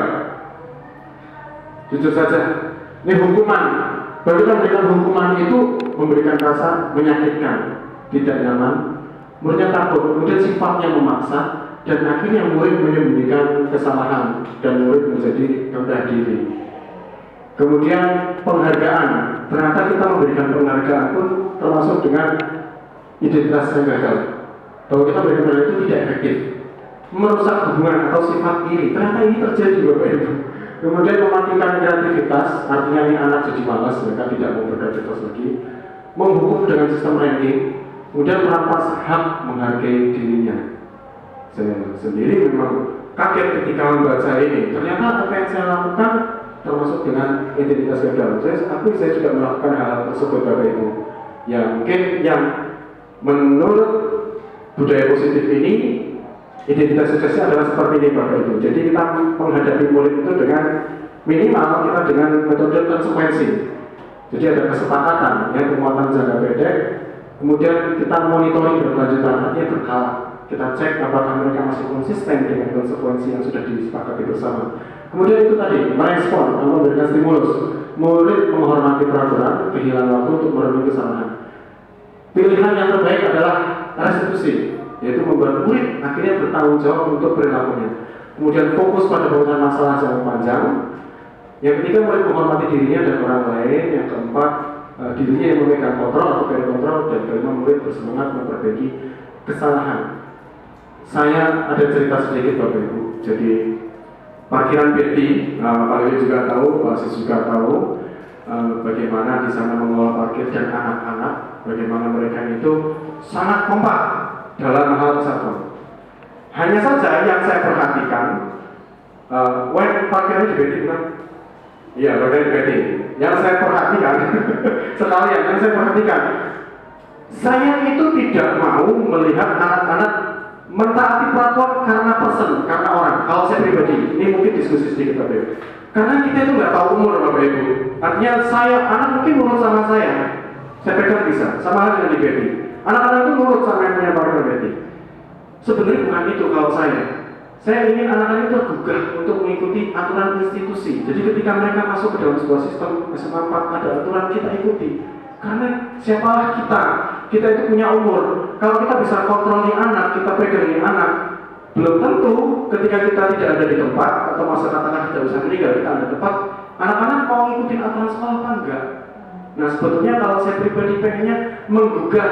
Jujur saja, ini hukuman. Bagaimana dengan hukuman itu memberikan rasa menyakitkan, tidak nyaman, muridnya takut, kemudian sifatnya memaksa, dan akhirnya murid menyembunyikan kesalahan dan murid menjadi rendah diri. Kemudian penghargaan, ternyata kita memberikan penghargaan pun termasuk dengan identitas yang gagal. Kalau kita memberikan penghargaan itu tidak efektif, merusak hubungan atau sifat iri. Ternyata ini terjadi Bapak Ibu. Kemudian mematikan kreativitas, artinya ini anak jadi malas, mereka tidak mau berkreativitas lagi. Menghukum dengan sistem ranking, kemudian merampas hak menghargai dirinya. Saya sendiri memang kaget ketika membaca ini. Ternyata apa yang saya lakukan termasuk dengan identitas gagal. Saya juga melakukan hal tersebut Bapak Ibu. Ya mungkin yang menurut budaya positif ini, identitas suksesnya adalah seperti ini Bapak Ibu. Jadi kita menghadapi murid itu dengan minimal kita dengan metode konsekuensi. Jadi ada kesepakatan, ya, penguatan jangka pendek. Kemudian kita monitoring berkelanjutan, artinya berkala. Kita cek apakah mereka masih konsisten dengan konsekuensi yang sudah disepakati bersama. Kemudian itu tadi, merespon atau memberikan stimulus. Murid menghormati peraturan, kehilangan waktu untuk merenungi kesalahan. Pilihan yang terbaik adalah restitusi, yaitu membuat murid akhirnya bertanggung jawab untuk perilakunya. Kemudian fokus pada pemecahan masalah jangka panjang. Yang ketiga, murid menghormati dirinya dan orang lain. Yang keempat, dirinya yang memegang kontrol atau dari kontrol. Dan kelima, murid bersemangat memperbaiki kesalahan. Saya ada cerita sedikit Bapak Ibu. Jadi parkiran BT, Pak Lili juga tahu, Pak Sis juga tahu bagaimana di sana mengelola parkir dan anak-anak, bagaimana mereka itu sangat kompak dalam hal kesatuan. Hanya saja yang saya perhatikan, parkirnya di BT bukan? Iya, parkirnya di BT. Yang saya perhatikan, sekalian yang saya perhatikan, saya itu tidak mau melihat anak-anak mentaati peraturan karena person, karena orang. Kalau saya pribadi, ini mungkin diskusi sedikit Bapak Ibu. Karena kita itu nggak tahu umur Bapak Ibu. Artinya anak mungkin nurut sama saya pegang bisa, sama halnya dengan di BT. Anak-anak itu nurut sama yang punya parkir BT. Sebenarnya bukan itu kalau saya. Saya ingin anak-anak itu tergugah untuk mengikuti aturan institusi. Jadi ketika mereka masuk ke dalam sebuah sistem SMA 4 ada aturan, kita ikuti. Karena siapalah kita itu punya umur. Kalau kita bisa kontroli anak, kita pegangin anak, belum tentu ketika kita tidak ada di tempat atau masa katakan tidak bisa meninggal, kita ada di tempat, anak-anak mau ngikutin aturan sekolah apa enggak? Nah sebetulnya kalau saya pribadi pengennya menggugah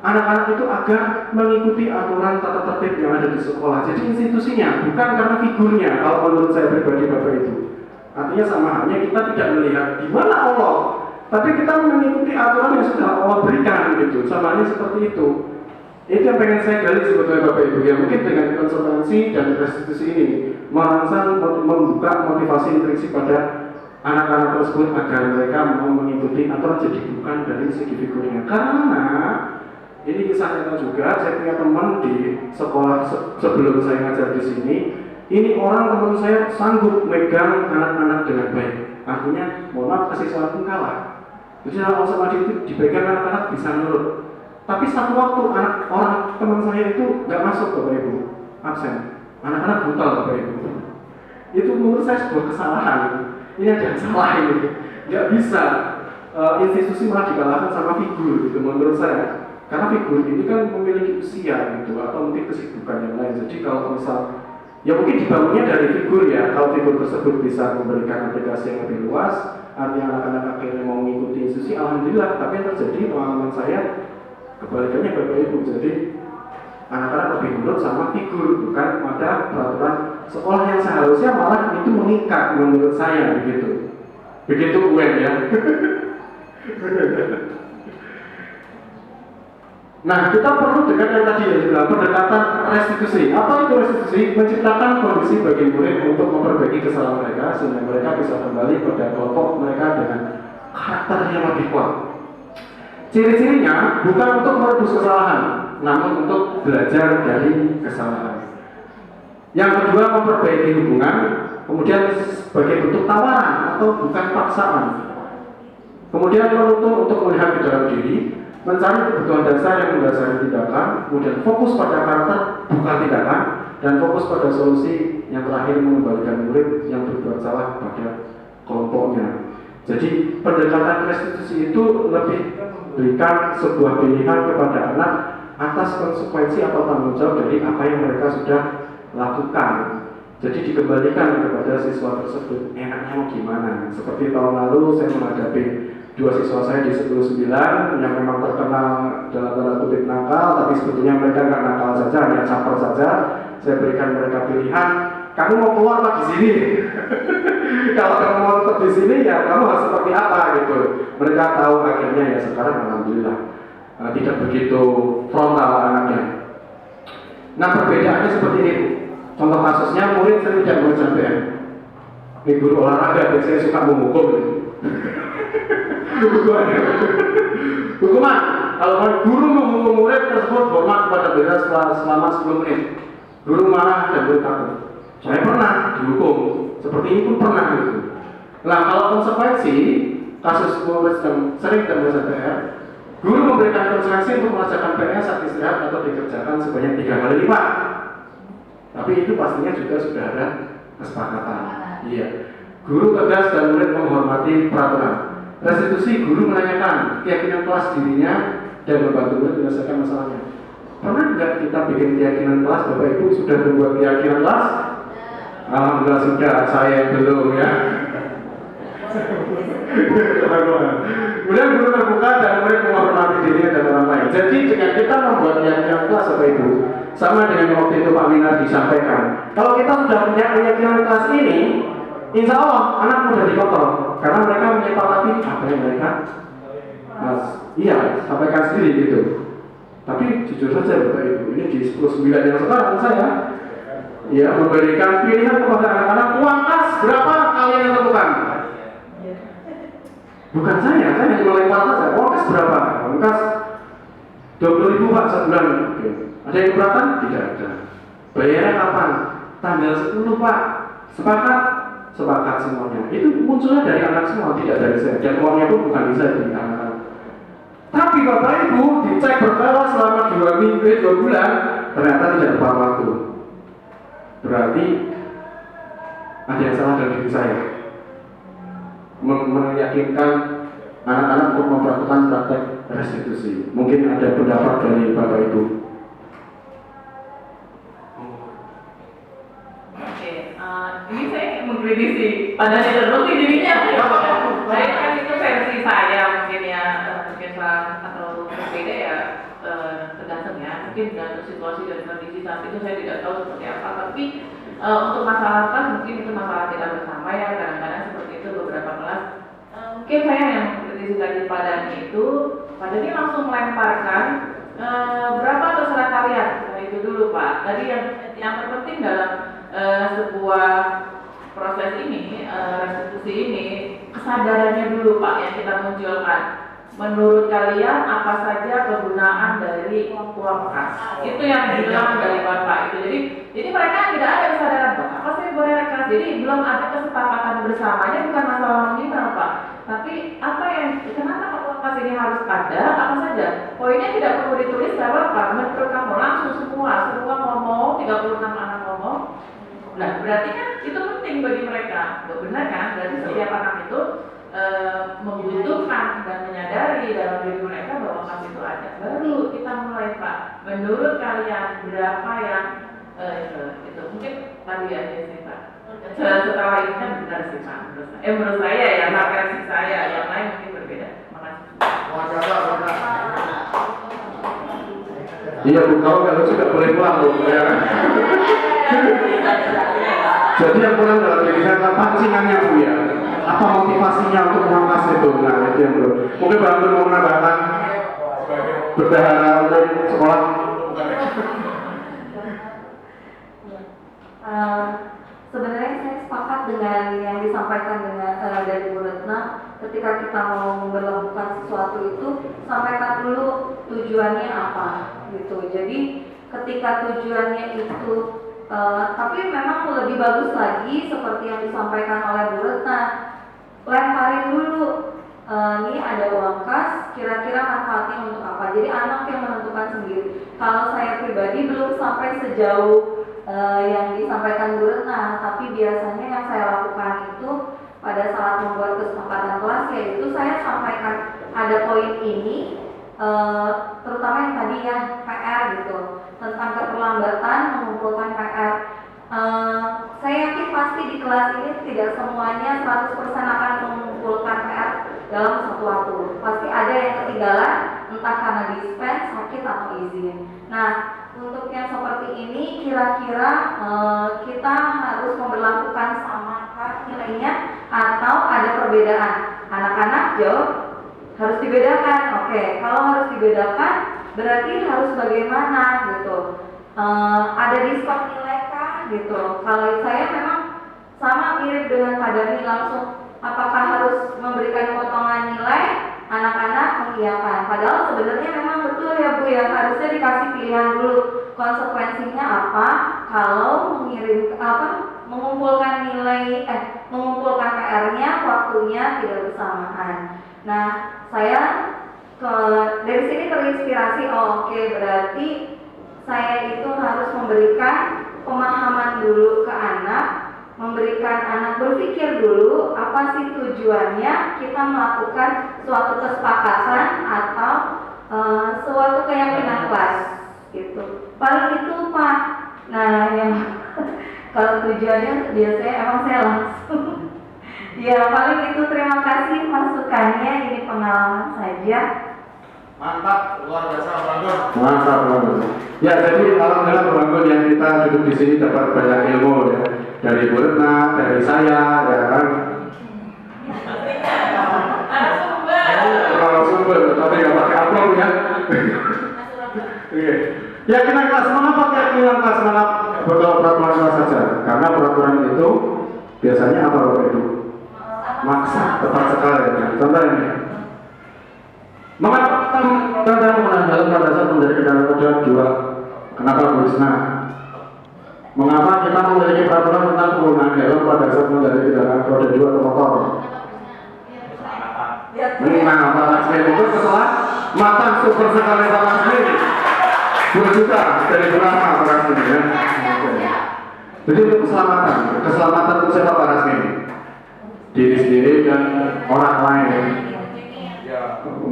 anak-anak itu agar mengikuti aturan tata tertib yang ada di sekolah. Jadi institusinya, bukan karena figurnya. Kalau menurut saya pribadi Bapak Ibu, artinya sama halnya kita tidak melihat di mana Allah, tapi kita mengikuti aturan yang sudah Allah berikan gitu. Sama halnya seperti itu. Itu yang pengen saya gali sebetulnya Bapak Ibu. Ya mungkin dengan konsultasi dan restitusi ini merangsang membuka motivasi intrinsik pada anak-anak tersebut agar mereka mau mengikuti aturan, jadi bukan dari segi figurnya. Karena ini kisah nyata juga, saya punya teman di sekolah sebelum saya ngajar di sini. Ini orang teman saya sanggup megang anak-anak dengan baik. Artinya, mohon maaf kasih soal pun kalah. Jadi kalau sama dia itu dipegang anak-anak bisa nurut. Tapi satu waktu orang teman saya itu nggak masuk Bapak Ibu, absen. Anak-anak brutal Bapak Ibu. Itu menurut saya sebuah kesalahan. Ini ada yang salah ini. Nggak bisa institusi malah dikalahkan sama figur gitu menurut saya. Karena figur ini kan memiliki usia gitu atau mungkin kesibukan yang lain. Jadi kalau misal ya mungkin dibangunnya dari figur ya. Kalau figur tersebut bisa memberikan aplikasi yang lebih luas, artinya anak-anak akhirnya mau mengikuti institusi, alhamdulillah. Tapi yang terjadi pengalaman saya kebalikannya Bapak Ibu. Jadi anak-anak lebih nurut sama figur, bukan pada peraturan sekolah yang seharusnya malah itu mengikat menurut saya begitu. Begitu UN ya. Nah, kita perlu dengan yang tadi ya bilang pendekatan restitusi. Apa itu restitusi? Menciptakan kondisi bagi murid untuk memperbaiki kesalahan mereka sehingga mereka bisa kembali pada kelompok mereka dengan karakter yang lebih kuat. Ciri-cirinya bukan untuk merebus kesalahan, namun untuk belajar dari kesalahan. Yang kedua, memperbaiki hubungan, kemudian sebagai bentuk tawaran atau bukan paksaan. Kemudian menuntut untuk melihat ke dalam diri, mencari kebutuhan dasar yang mendasari tindakan, kemudian fokus pada karakter bukan tindakan, dan fokus pada solusi yang terakhir mengembalikan murid yang berbuat salah pada kelompoknya. Jadi pendekatan restitusi itu lebih memberikan sebuah pilihan kepada anak atas konsekuensi atau tanggung jawab dari apa yang mereka sudah lakukan. Jadi dikembalikan kepada siswa tersebut, enaknya mau gimana. Seperti tahun lalu saya menghadapi 2 siswa saya di 10-9 yang memang terkenal dalam tanda kutip nakal, tapi sebetulnya mereka nggak nakal saja, hanya caper saja. Saya berikan mereka pilihan, kamu mau keluar apa di sini? Kalau kamu mau tetap di sini ya kamu harus seperti apa gitu. Mereka tahu akhirnya ya sekarang alhamdulillah tidak begitu frontal anaknya. Nah perbedaannya seperti ini. Contoh kasusnya murid sering tidak mengejar PM. Ini guru olahraga, biasanya suka menghukum. Hukuman. Kalau guru menghukum murid tersebut hormat kepada berbeda selama 10 menit. Guru marah dan guru takut. Saya pernah dihukum, seperti ini pun pernah gitu. Nah, kalau konsekuensi kasus murid yang sering terjadi PR, guru memberikan konsekuensi untuk mengerjakan PR saat istirahat atau dikerjakan sebanyak 3 kali lipat. Tapi itu pastinya juga sudah ada kesepakatan. Iya. Guru tegas dan murid menghormati peraturan. Restitusi, guru menanyakan keyakinan kelas dirinya dan membantu murid menyelesaikan masalahnya. Pernah nggak kita bikin keyakinan kelas? Bapak Ibu sudah membuat keyakinan kelas? Alhamdulillah sudah, saya belum ya. Kemudian guru terbuka dan murid menghormati dirinya dan orang lain. Jadi jika kita membuat keyakinan kelas, Bapak Ibu, sama dengan waktu itu Pak Minar disampaikan, kalau kita sudah punya keyakinan kelas ini, insya Allah anak mudah dikontrol karena mereka menyepakati apa yang mereka sampaikan sendiri gitu. Tapi jujur saja Bapak Ibu, ini di 10.9 yang sekarang saya memberikan pilihan kepada anak-anak, uang kas berapa kalian yang tentukan. Bukan saya hanya melempar saja. Uang kas berapa? Uang kas 20.000 Pak sebulan. Oke. Ada yang keberatan? Tidak ada. Bayarnya kapan? Tanggal 10 Pak. Sepakat? Sepakat semuanya. Itu munculnya dari anak semua, tidak dari saya. Dan uangnya pun bukan bisa dari anak-anak. Tapi Bapak Ibu dicek berkala selama 2 bulan, ternyata tidak tepat waktu. Berarti ada yang salah dari diri saya. Meyakinkan anak-anak untuk memperlakukan praktek restitusi. Mungkin ada pendapat dari Bapak Ibu. Ini saya mengkritisi pada terus dirinya. Saya kan itu versi saya mungkin ya, mungkin salah atau berbeda ya, tergantung ya. Mungkin tergantung situasi dan kondisi saat itu saya tidak tahu seperti apa. Tapi untuk masalah kelas mungkin itu masalah kita bersama ya. Kadang-kadang seperti itu beberapa kelas. Mungkin saya yang mengkritisi tadi Padani itu, Padani langsung melemparkan berapa terserah kalian. Nah, itu dulu Pak. Tadi yang terpenting dalam sebuah proses ini, restitusi ini, kesadarannya dulu Pak yang kita munculkan. Menurut kalian apa saja kegunaan dari uang kas? Itu yang dibilang dari Bapak itu. Jadi mereka tidak ada kesadaran Pak. Apa sih bayar kas? Jadi belum ada kesepakatan bersamanya, bukan masalah nominal Pak. Tapi apa yang kenapa uang kas ini harus ada? Apa saja? Poinnya tidak perlu ditulis apa Pak. Menurut kamu langsung semua ngomong, 36 anak ngomong. Nah, berarti kan itu penting bagi mereka. Benar kan? Berarti setiap anak itu membutuhkan dan menyadari dalam diri mereka bahwa kas itu ada. Baru kita mulai Pak. Menurut kalian berapa yang itu mungkin tadi aja sih Pak. Setelah itu kan benar sih Pak. Menurut saya ya, versi saya yang lain mungkin berbeda. Makasih. Iya Bu, kalau juga boleh pulang Bu. Ya. Jadi yang kurang dalam diri saya pancingannya Bu ya. Apa motivasinya untuk memangkas itu? Nah itu yang belum. Mungkin Pak Nur mau menambahkan bendahara umum sekolah. Sebenarnya saya sepakat dengan yang disampaikan dari Bu Retna. Ketika kita mau memperlakukan sesuatu itu, sampaikan dulu tujuannya apa gitu. Jadi ketika tujuannya itu tapi memang lebih bagus lagi seperti yang disampaikan oleh Bu Retna, lemparin dulu ini ada uang kas, kira-kira manfaatnya untuk apa. Jadi anak yang menentukan sendiri. Kalau saya pribadi belum sampai sejauh yang disampaikan Bu Retna, tapi biasanya yang saya lakukan itu pada saat membuat kesepakatan kelas, yaitu saya sampaikan ada poin ini, terutama yang tadi ya PR gitu, tentang keterlambatan mengumpulkan PR. Saya yakin pasti di kelas ini tidak semuanya 100% akan mengumpulkan PR dalam satu waktu. Pasti ada yang ketinggalan, entah karena dispense, sakit atau izin. Nah, untuk yang seperti ini kira-kira kita harus memberlakukan samakan nilainya atau ada perbedaan. Anak-anak jawab harus dibedakan. Oke, kalau harus dibedakan berarti harus bagaimana gitu. Ada diskon nilai kah gitu. Kalau saya memang sama mirip dengan Pak Dani langsung, apakah harus memberikan potongan nilai anak-anak mengiyakan. Padahal sebenarnya memang betul ya Bu ya, harusnya dikasih pilihan dulu konsekuensinya apa kalau mengumpulkan mengumpulkan PR-nya waktunya tidak bersamaan. Nah, saya dari sini terinspirasi, oke, berarti saya itu harus memberikan pemahaman dulu ke anak, memberikan anak berpikir dulu apa sih tujuannya kita melakukan suatu kesepakatan atau suatu keyakinan kelas gitu. Paling itu Pak. Nah, yang kalau tujuannya biasanya emang saya langsung ya paling itu. Terima kasih masukannya, ini pengalaman saja. Mantap, luar biasa Banggun. Mantap, Banggun. Ya, jadi alhamdulillah Banggun yang kita duduk di sini dapat banyak ilmu ya, dari Bu Retna, dari saya, ya kan. Kalau sumber, tapi nggak pakai amplop ya. Oke. Keyakinan kelas, mengapa keyakinan kelas, betul peraturan kelas saja? Karena peraturan itu biasanya apa Bapak Ibu? Maksa, tepat sekali. Contoh ini. Mengapa kita menggunakan helm pada saat menjadi kendaraan roda 2? Kenapa Bu Risna? Mengapa kita memiliki peraturan tentang penggunaan helm pada saat menjadi kendaraan roda 2 atau motor? Nah, Pak Lasmin itu setelah matang super sekali Pak Lasmin 2 juta dari berapa Pak Lasmin ya? Jadi untuk keselamatan untuk siapa Pak Lasmin? Diri sendiri dan orang lain.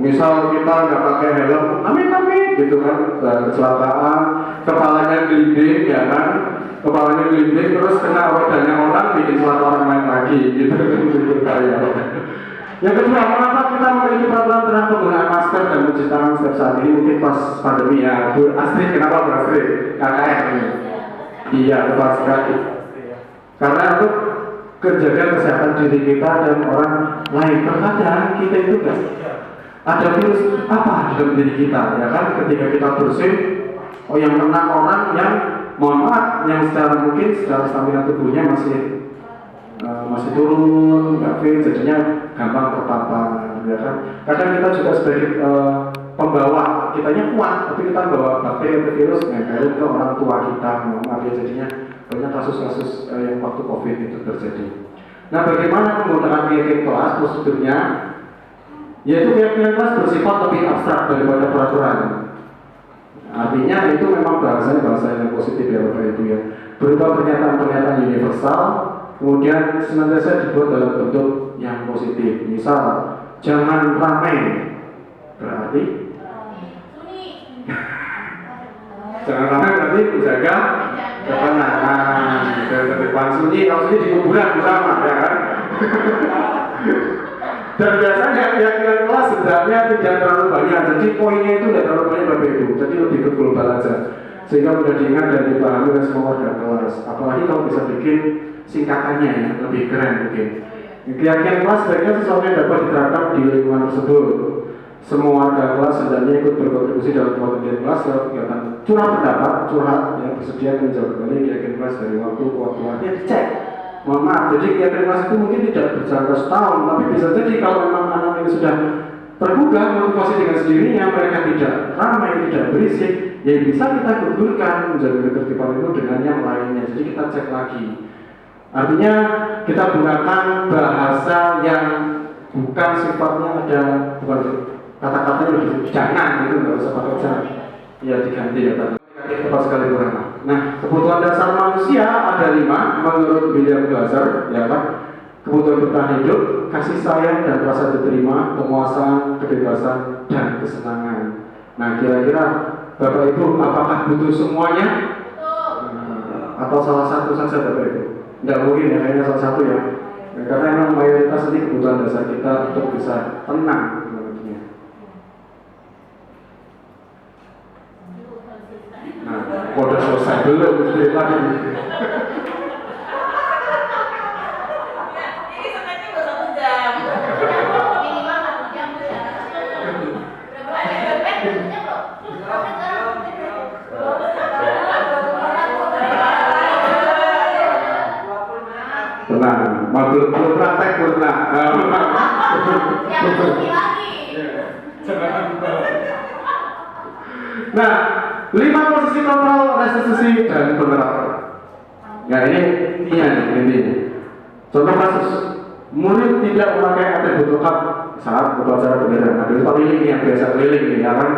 Misal kita nggak pakai helm, amit gitu kan, kecelakaan, kepalanya gelinding ya kan, kepalanya gelinding terus kena rodanya orang, bikin celaka orang lain lagi gitu kayak. Yang kedua, mengapa kita memiliki peraturan tentang penggunaan masker dan mencuci tangan setiap saat ini? Mungkin pas pandemi ya. Bu Astrid, kenapa Bu Astrid? KKN ini. Iya, tepat sekali. Karena untuk kejadian kesehatan diri kita dan orang lain. Terkadang kita itu kan ada virus apa di dalam diri kita, ya kan? Ketika kita bersih, yang kena orang yang mohon maaf, yang secara mungkin secara stamina tubuhnya masih turun, nggak fit, jadinya gampang terpapar, ya kan? Kadang kita juga sebagai pembawa, kitanya kuat, tapi kita bawa bakteri atau virus, nempelin ke orang tua kita, mohon maaf ya, jadinya banyak kasus-kasus yang waktu COVID itu terjadi. Nah, bagaimana menggunakan keyakinan kelas prosedurnya? Yaitu keyakinan kelas bersifat lebih abstrak daripada peraturan. Artinya itu memang bahasa yang positif ya Bapak Ibu ya. Berupa pernyataan-pernyataan universal, kemudian senantiasa dibuat dalam bentuk yang positif. Misal, jangan ramai, berarti jangan ramai berarti menjaga ketenangan. Dan kedepan sunyi, kalau sunyi di kuburan bersama, ya kan? Dan biasanya keyakinan kelas sebenarnya tidak terlalu banyak, jadi poinnya itu tidak terlalu banyak Bapak Ibu, jadi lebih ke global aja, sehingga mudah diingat dan dipahami oleh semua warga kelas. Apalagi kalau bisa bikin singkatannya ya, lebih keren mungkin. Keyakinan kelas sebaiknya sesuatu yang dapat diterapkan di lingkungan tersebut. Semua warga kelas hendaknya ikut berkontribusi dalam kegiatan kelas lewat kegiatan curhat pendapat, yang bersedia menjawab kembali keyakinan kelas dari waktu ke waktu. Artinya dicek. Mohon maaf, jadi keyakinan kelas itu mungkin tidak berjangka setahun, tapi bisa jadi kalau memang anak ini sudah tergugah motivasi dengan sendirinya, mereka tidak ramai, tidak berisik, ya bisa kita gugurkan menjaga ketertiban itu dengan yang lainnya. Jadi kita cek lagi. Artinya kita gunakan bahasa yang bukan sifatnya bukan kata-katanya lebih jangan gitu, nggak usah pakai jangan. Ya diganti ya tadi. Tepat sekali kurang. Nah, kebutuhan dasar manusia ada 5 menurut William Glasser, ya kan? Kebutuhan bertahan hidup, kasih sayang dan rasa diterima, kemuasan, kebebasan dan kesenangan. Nah, kira-kira Bapak Ibu apakah butuh semuanya? Atau salah satu saja Bapak Ibu? Nggak mungkin ya, kayaknya salah satu ya. Karena memang mayoritas ini kebutuhan dasar kita untuk bisa tenang. Nah, udah selesai belum mesti lagi. Ini sebenarnya udah 1 jam. Minimal 1 jam ya. Tenang, belum praktek pernah. Yang lebih lagi. 5 posisi kontrol, restitusi, dan penerapan. Nah ini intinya. Contoh kasus, murid tidak memakai atribut lengkap saat upacara bendera. Nah, itu keliling yang biasa keliling nih, ya kan?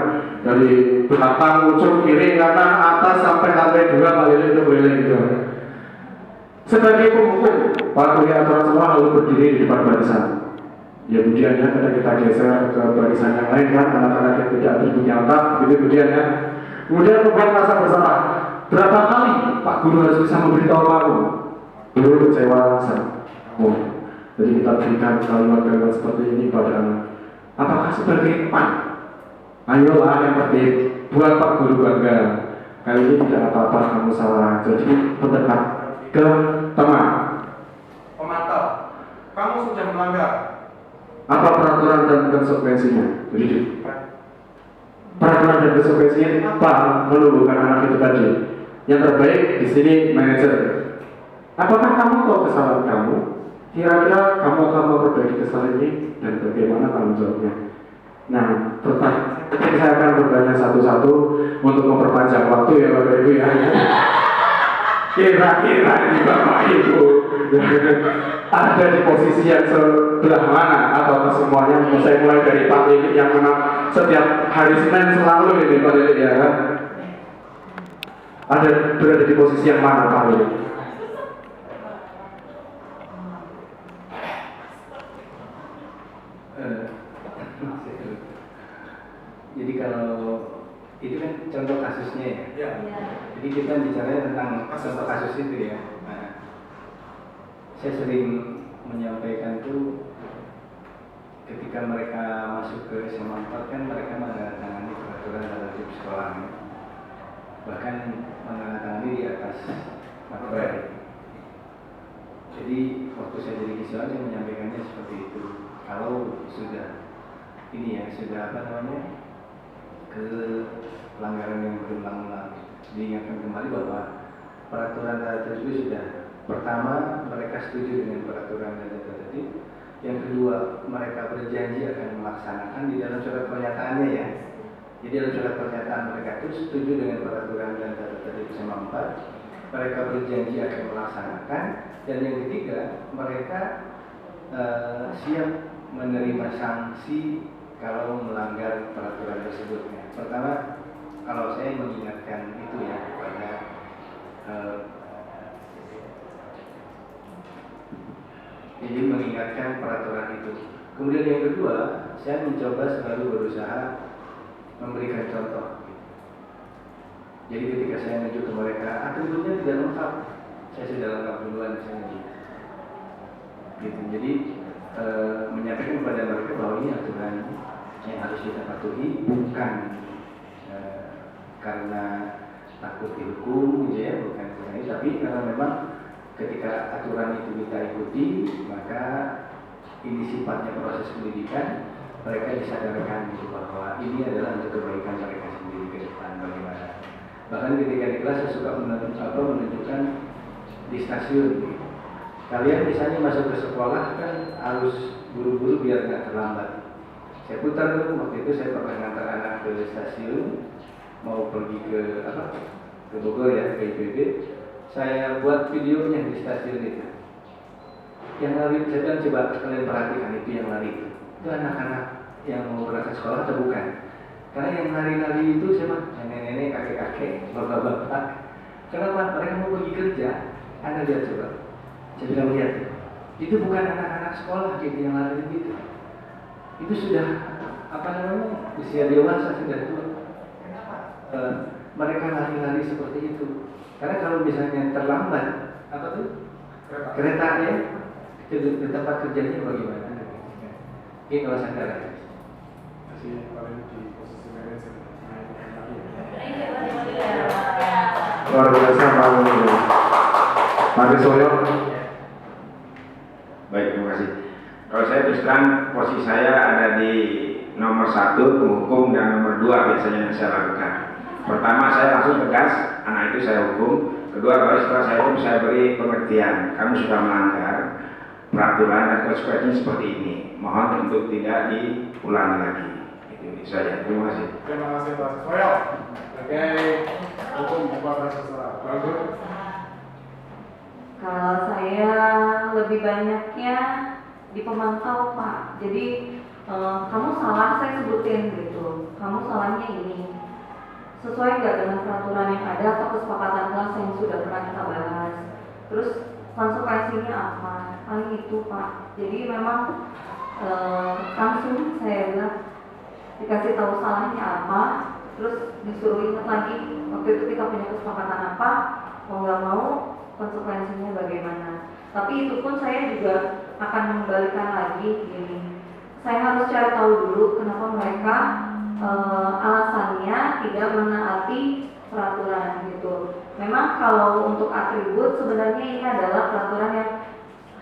Dari belakang, ujung, kiri, kanan, atas sampai lantai 2 keliling itu keliling gitu. Sebagai penghukum, para kuliah aturan semua lalu berdiri di depan barisan. Ya kemudiannya kada kita geser ke barisan yang lain kan, anak-anak yang tidak atributnya lengkap, gitu kemudiannya. Kemudian membuat rasa bersalah. Berapa kali Pak Guru harus bisa memberitahu aku? Guru kecewa sama. Oh, jadi kita berikan kalimat-kalimat seperti ini pada anak. Apakah sebagai teman? Ayolah yang penting buat Pak Guru bangga. Kali ini tidak apa-apa kamu salah. Jadi mendekat ke teman. Pemantau, kamu sudah melanggar. Apa peraturan dan konsekuensinya? Jadi peraturan dan konsekuensinya apa? Menumbuhkan anak itu tadi. Yang terbaik di sini manajer. Apakah kamu tahu kesalahan kamu? Kira-kira kamu akan memperbaiki kesalahan ini dan bagaimana tanggung jawabnya? Nah, saya akan bertanya satu-satu untuk memperpanjang waktu ya Bapak Ibu ya. Kira-kira ini Bapak Ibu ada di posisi yang sebelah mana atau semuanya? Saya mulai dari Pak Lili yang memang setiap hari Senin selalu ini Pak Lili ya kan? Ada berada di posisi yang mana Pak Lili? Jadi kalau itu kan contoh kasusnya ya. Ya. Jadi kita bicara tentang contoh kasus itu ya. Nah, saya sering menyampaikan tuh ketika mereka masuk ke SMA 4 kan mereka menandatangani peraturan terhadap sekolah, bahkan menandatangani di atas materi. Jadi waktu saya jadi siswa saya menyampaikannya seperti itu. Kalau sudah ini ya sudah apa namanya ke pelanggaran yang berulang-ulang, diingatkan kembali bahwa peraturan tersebut sudah pertama mereka setuju dengan peraturan dan tadi. Yang kedua mereka berjanji akan melaksanakan di dalam surat pernyataannya ya. Jadi dalam surat pernyataan mereka itu setuju dengan peraturan dan tadi SMA 4. Mereka berjanji akan melaksanakan, dan yang ketiga mereka siap menerima sanksi kalau melanggar peraturan tersebut. Pertama, kalau saya mengingatkan itu ya kepada jadi mengingatkan peraturan itu. Kemudian yang kedua, saya mencoba selalu berusaha memberikan contoh. Jadi ketika saya menunjuk ke mereka, atributnya tidak lengkap, saya sudah lengkap duluan misalnya gitu. Jadi menyampaikan kepada mereka bahwa ini aturan yang harus kita patuhi, bukan karena takut dihukum gitu ya, bukan karena itu, tapi karena memang ketika aturan itu kita ikuti, maka ini sifatnya proses pendidikan, mereka disadarkan gitu bahwa ini adalah untuk kebaikan mereka sendiri ke depan bagaimana. Bahkan ketika di kelas saya suka menunjukkan di stasiun gitu. Kalian misalnya masuk ke sekolah kan harus buru-buru biar nggak terlambat. Saya putar dulu, waktu itu saya pernah ngantar anak ke stasiun mau pergi ke Bogor ya, ke IPB. Saya buat videonya di stasiun itu. Yang lari, saya bilang coba kalian perhatikan itu yang lari itu anak-anak yang mau berangkat sekolah atau bukan? Karena yang lari-lari itu siapa? Nenek-nenek, kakek-kakek, bapak-bapak. Kenapa? Mereka mau pergi kerja. Anda lihat coba. Saya bilang lihat, itu bukan anak-anak sekolah gitu yang lari gitu. Itu sudah apa namanya usia dewasa, sudah tua. Mereka lari-lari seperti itu. Karena kalau misalnya terlambat, apa tuh? Kereta ya, ke tempat kerjanya bagaimana? Ini kalau sadar. Masih paling di posisi manajer. Luar biasa Pak Soyo. Baik, terima kasih. Kalau saya terus terang posisi saya ada di nomor 1 penghukum dan nomor 2 biasanya yang saya lakukan. Pertama saya langsung tegas, anak itu saya hukum. Kedua, kalau setelah saya hukum saya beri pengertian, kamu sudah melanggar peraturan dan konsekuensinya seperti ini. Mohon untuk tidak diulangi lagi. Itu saja. Terima kasih. Terima kasih Pak Soyo. Sebagai hukum pembuatan seseorang. Bagus. Kalau saya lebih banyaknya di pemantau Pak. Jadi kamu salah saya sebutin gitu. Kamu salahnya ini. Sesuai nggak dengan peraturan yang ada atau kesepakatan kelas yang sudah pernah kita bahas. Terus konsekuensinya apa? Paling itu Pak. Jadi memang langsung saya bilang dikasih tahu salahnya apa, terus disuruh ingat lagi waktu itu kita punya kesepakatan apa, mau nggak mau konsekuensinya bagaimana. Tapi itu pun saya juga akan mengembalikan lagi gini. Saya harus cari tahu dulu kenapa mereka alasannya tidak menaati peraturan gitu. Memang kalau untuk atribut sebenarnya ini adalah peraturan yang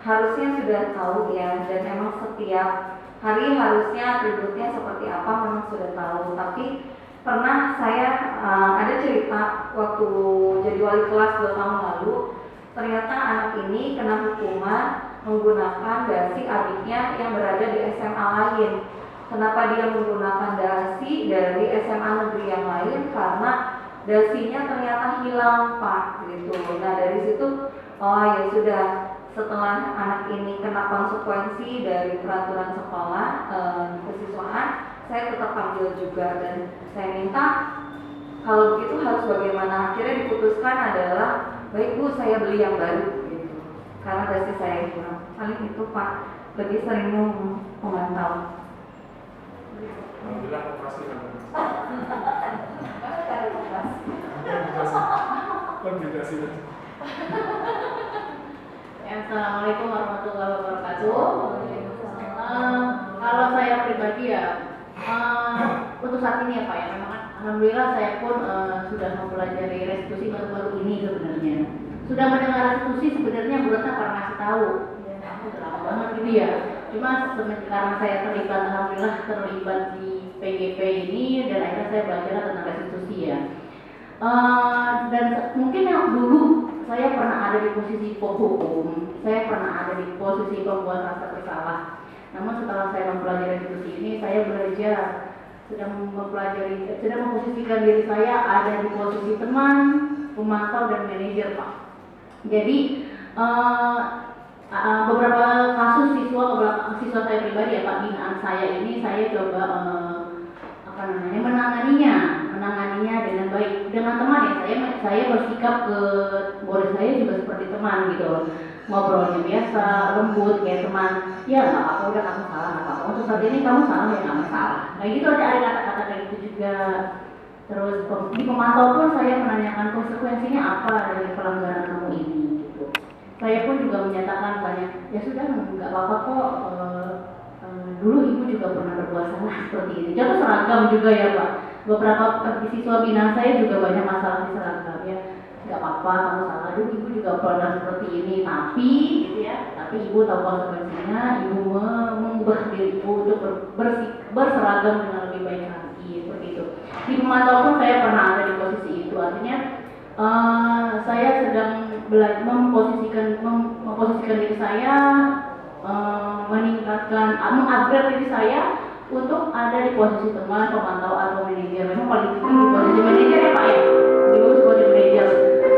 harusnya sudah tahu ya, dan emang setiap hari harusnya atributnya seperti apa memang sudah tahu. Tapi pernah saya ada cerita waktu jadi wali kelas 2 tahun lalu, ternyata anak ini kena hukuman menggunakan dasi adiknya yang berada di SMA lain. Kenapa dia menggunakan dasi dari SMA negeri yang lain? Karena dasinya ternyata hilang Pak gitu. Nah dari situ oh ya sudah, setelah anak ini kena konsekuensi dari peraturan sekolah kesiswaan, saya tetap panggil juga dan saya minta kalau begitu harus bagaimana. Akhirnya diputuskan adalah baik Bu, saya beli yang baru gitu. Karena dasi saya kurang. Paling itu Pak, lebih sering memantau. Alhamdulillah operasi kan. Komunikasi. Assalamualaikum warahmatullahi wabarakatuh. Kalau saya pribadi ya, untuk saat ini ya Pak ya, memang alhamdulillah saya pun sudah mempelajari restitusi baru-baru ini sebenarnya. Sudah mendengar restitusi sebenarnya Bu Retna pernah ngasih tahu, udah lama banget gitu ya. Cuma karena saya terlibat, alhamdulillah terlibat di PGP ini dan akhirnya saya belajar tentang restitusi ya. Dan mungkin yang dulu saya pernah ada di posisi hukum, saya pernah ada di posisi pembuat rasa bersalah. Namun setelah saya mempelajari restitusi ini, saya belajar, sedang memposisikan diri saya ada di posisi teman, pemantau dan manajer Pak. Jadi beberapa kasus beberapa siswa saya pribadi ya Pak, binaan saya ini saya coba menanganinya dengan baik dengan teman ya. Saya bersikap ke murid saya juga seperti teman gitu loh, ngobrolnya biasa, lembut kayak teman. Ya nggak apa-apa, udah kamu salah nggak apa-apa. Untuk saat ini kamu salah ya kamu salah. Kayak gitu ada kata-kata kayak gitu juga. Terus di pemantau pun saya menanyakan konsekuensinya apa dari pelanggaran kamu ini gitu. Saya pun juga menyatakan banyak, ya sudah nggak apa-apa kok. Dulu ibu juga pernah berbuat salah seperti ini. Contoh seragam juga ya Pak. Beberapa siswa binaan saya juga banyak masalah di seragam ya. Nggak apa-apa kamu salah, dulu ibu juga pernah seperti ini. Tapi gitu ya. Tapi ibu tahu konsekuensinya. Ibu mengubah diri ibu untuk berseragam dengan lebih baik lagi seperti itu. Di pemantau pun saya pernah ada di posisi itu. Artinya saya sedang memposisikan diri saya, mengupgrade diri saya untuk ada di posisi teman, pemantau atau manajer. Memang paling tinggi di posisi manajer ya Pak ya, di posisi manajer.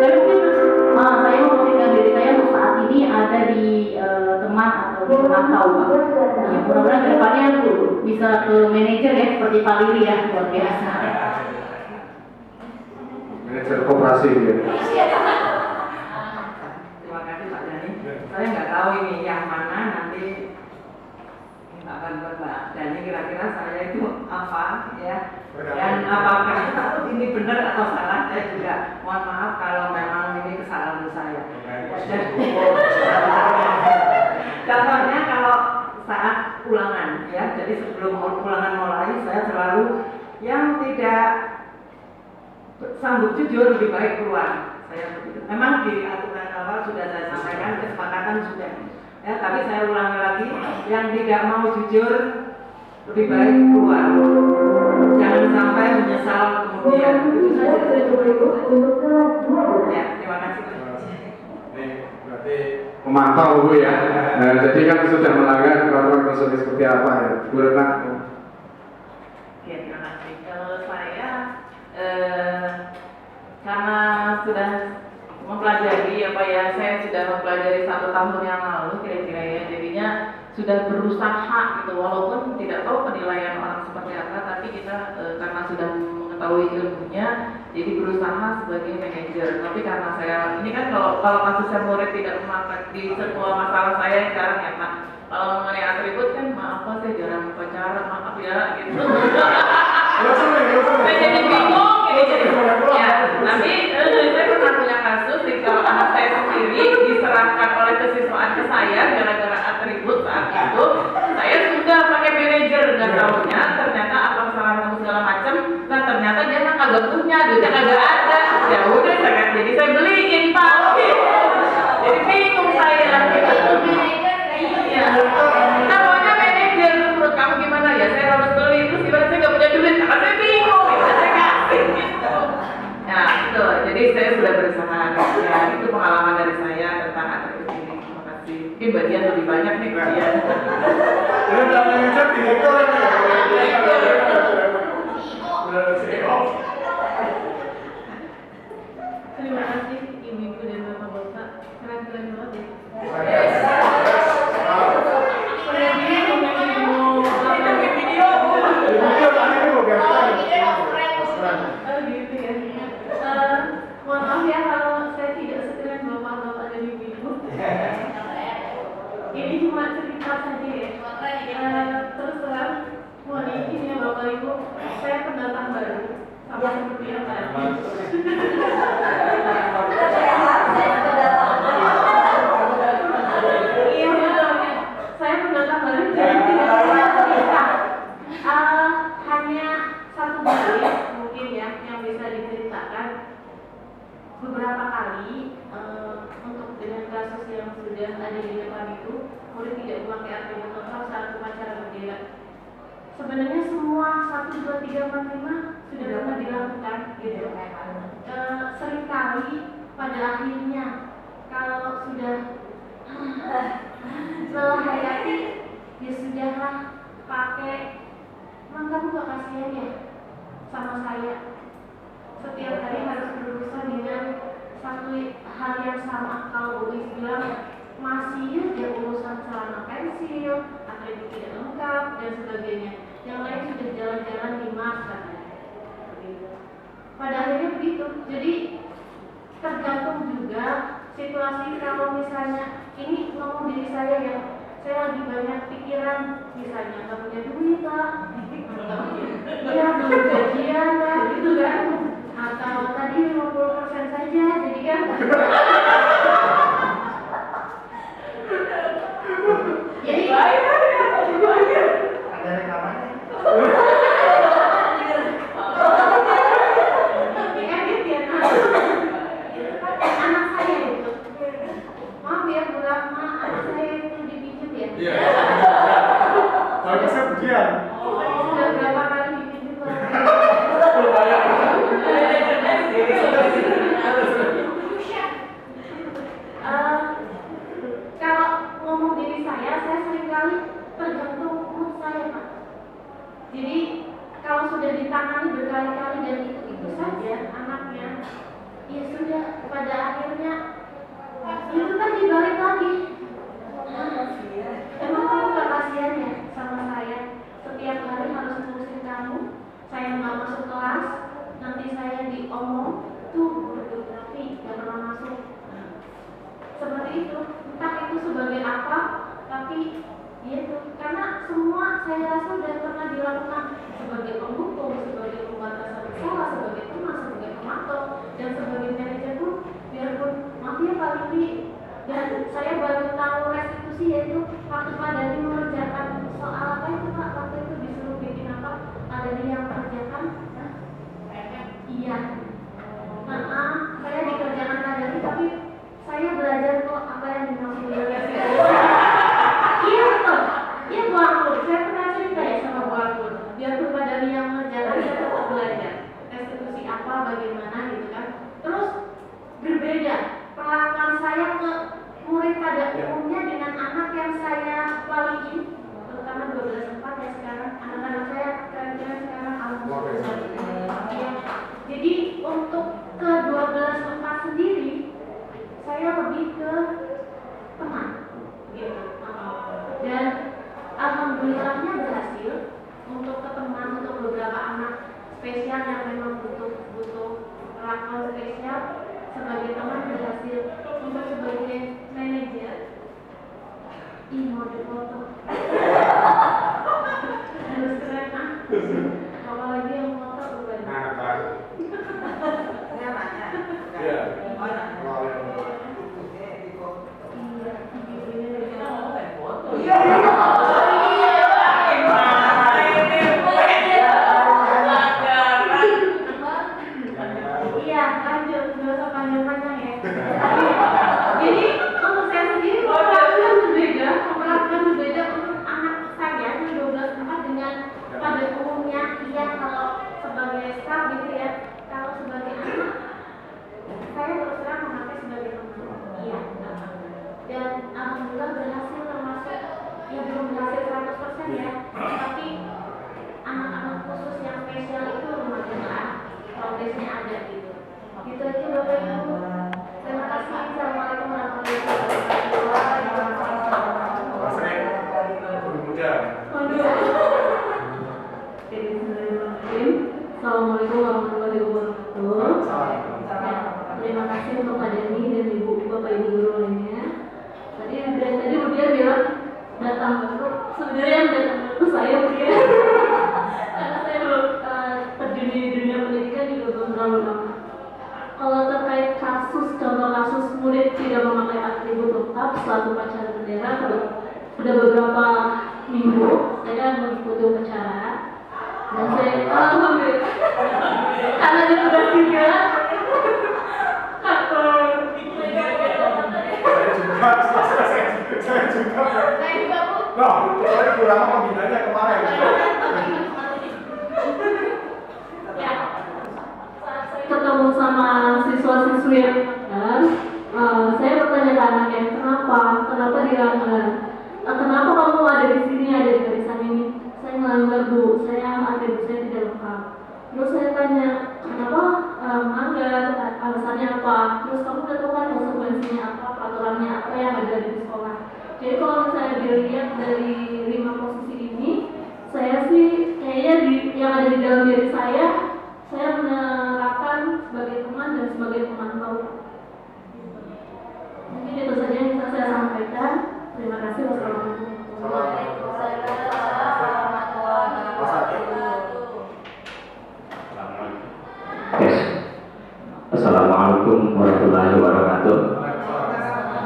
Tapi mungkin saya memposisikan diri saya untuk saat ini ada di teman atau di pemantau Pak. Ya, mudah-mudahan kedepannya bisa ke manajer ya, seperti Pak Lili ya, luar biasa. Manajer koperasi ya. Terima kasih Pak Dhani. Saya nggak tahu ini yang mana nanti akan Pak Dhani kira-kira saya itu apa ya, dan apakah ini benar atau salah. Saya juga mohon maaf kalau memang ini kesalahan saya. Contohnya kalau saat ulangan ya, jadi sebelum ulangan mulai saya selalu yang tidak sanggup jujur lebih baik keluar. Saya begitu. Memang di aturan awal sudah saya sampaikan, kesepakatan sudah. Ya, tapi saya ulangi lagi, yang tidak mau jujur lebih baik keluar. Jangan sampai menyesal kemudian. Itu saja. Ya, terima kasih. Ini berarti memantau Bu ya. Nah, jadi kan sudah melanggar peraturan konstitusi seperti apa ya, Bu Retna? Oke, terima kasih. Kalau saya karena sudah mempelajari saya sudah mempelajari 1 tahun yang lalu kira-kira ya, jadinya sudah berusaha gitu, walaupun tidak tahu penilaian orang seperti apa, tapi kita karena sudah mengetahui ilmunya, jadi berusaha sebagai manajer. Tapi karena saya ini kan kalau kasusnya murid tidak memakai di semua masalah saya sekarang ya Pak, kalau mengenai atribut kan maaf Pak, saya jarang pacaran, maaf ya gitu. Saya jadi bingung gitu. Ya, tapi saya pernah punya kasus kalau anak saya sendiri diserahkan oleh kesiswaan ke saya gara-gara atribut saat itu, saya sudah pakai manajer, nggak tahunya ternyata apa kesalahan kamu segala macam, nah ternyata dia nggak kagak punya, duitnya kagak ada, ya udah jadi saya beliin Pak, jadi bingung saya gitu. Iya, namanya manajer, menurut kamu gimana ya, saya harus beli, terus gimana saya nggak punya duit, karena saya bingung, saya kasih gitu. Nah itu, jadi saya sudah berusaha, ya itu pengalaman dari saya tentang atribut ini. Terima kasih. Mungkin bagian lebih banyak nih bagian. Terima kasih ibu-ibu dan bapak-bapak, keren-keren banget ya. Mohon maaf ya kalau saya tidak sekeren bapak-bapak dan ibu-ibu. Ini cuma cerita saja ya. Terus terang, mohon izin ya bapak ibu, saya pendatang baru sama seperti yang tadi. Iya betul. Saya pendatang baru jadi tidak pernah cerita. Hanya 1 baris mungkin ya yang bisa diceritakan. Beberapa kali untuk dengan kasus yang sudah ada di depan itu, murid tidak memakai atribut lengkap saat upacara bendera. Sebenarnya semua 1, 2, 3, 4, 5 sudah pernah dilakukan gitu. Seringkali pada akhirnya kalau sudah lelah hayati, ya sudahlah pakai. Emang kamu gak kasihan ya sama saya? Setiap hari harus berurusan dengan satu hal yang sama. Kalau Bu Is bilang masih ada urusan celana pensil, atribut tidak lengkap dan sebagainya. Yang lain sudah jalan-jalan di Mars katanya. Pada akhirnya begitu. Jadi tergantung juga situasi. Kalau misalnya ini ngomong diri saya yang saya lagi banyak pikiran, misalnya nggak punya duit lah, iya belum gajian lah, gitu kan. Atau tadi 50% saja, jadi kan jadi Ada rekamannya. edit ya anak saya itu, maaf ya Bu Rahma, anak saya itu dipinjam ya. Iya. Bagusnya bagian. Sudah berapa kali dipinjam kalau ngomong diri saya seringkali tergantung mood saya Pak. Jadi kalau sudah ditangani berkali-kali dan itu saja anaknya, ya sudah pada akhirnya itu kan dibalik lagi. Emang kamu gak kasihan ya sama saya? Setiap hari harus ngurusin kamu, saya nggak masuk kelas, nanti saya diomong tuh bergeografi nggak pernah masuk. Seperti itu, entah itu sebagai apa, tapi itu karena semua saya rasa sudah pernah dilakukan sebagai penghukum, sebagai pembatasan usaha, sebagai teman, sebagai pemantau, dan sebagai manajer pun biarpun mafia paling di. Dan saya baru tahu restitusi yaitu waktu Pak Dani mengerjakan soal apa itu Pak, waktu itu disuruh bikin apa, Pak Dani yang mengerjakan. Iya. Saya dikerjakan Pak Dani, tapi saya belajar kok apa yang dimaksud dengan restitusi. Iya betul. Iya Bu Anggur, saya pernah cerita ya sama Bu Anggur. Biarpun Pak Dani yang mengerjakan, saya tetap belajar restitusi apa, bagaimana gitu kan. Terus berbeda perlakuan saya ke murid pada umumnya dengan anak yang saya waliin, terutama 12/4 ya sekarang. Anak-anak saya keren-keren sekarang alhamdulillah. Jadi hal spesial sebagai teman berhasil untuk sebagai manajer. Ih, mau dipoto. Harus keren ah. Apalagi yang foto bukan. Nah, baru. Saya nanya. Iya. Oh, nanya. Kalau yang Kita ngomongin foto. Iya. Iya, lanjut, nggak usah panjang-panjang ya. Jadi untuk saya sendiri memperlakukan berbeda untuk anak saya yang 12 dengan pada umumnya. Iya, kalau sebagai staff gitu ya, kalau sebagai anak saya terus terang memakai sebagai teman. Iya, dan alhamdulillah berhasil, termasuk ya belum berhasil 100% ya, tapi anak-anak khusus yang spesial itu lumayan lah, progresnya ada gitu. Gitu aja Bapak Ibu. Terima kasih. Assalamualaikum warahmatullahi wabarakatuh. Mas Rek, muda. Assalamualaikum warahmatullahi wabarakatuh. Ya, terima kasih untuk Pak Dani dan Ibu Bapak Ibu guru lainnya. Tadi Budian bilang datang baru. Sebenarnya yang datang baru saya Budian. Karena saya belum terjun di dunia pendidikan juga belum terlalu lama. Kalau terkait contoh kasus murid tidak memakai atribut lengkap saat upacara bendera, sudah beberapa minggu saya mengikuti upacara dan saya alhamdulillah karena ditugas juga Saya juga. Saya juga Bu. Loh, saya kurang pembinanya kemarin. Ya. ketemu sama siswa-siswi yang saya bertanya ke anaknya kenapa dilanggar, kenapa kamu ada di sini, ada di barisan ini. Saya melanggar Bu, saya atribut saya tidak lengkap. Terus saya tanya kenapa melanggar, alasannya apa. Terus kamu udah tahu kan konsekuensinya apa, peraturannya apa yang ada di sekolah. Jadi kalau misalnya dilihat dari 5 posisi ini, saya sih kayaknya yang ada di dalam diri saya menerapkan sebagai teman dan sebagai pemantau. Mungkin itu saja yang bisa saya sampaikan. Terima kasih. Wassalamualaikum warahmatullahi wabarakatuh. Assalamualaikum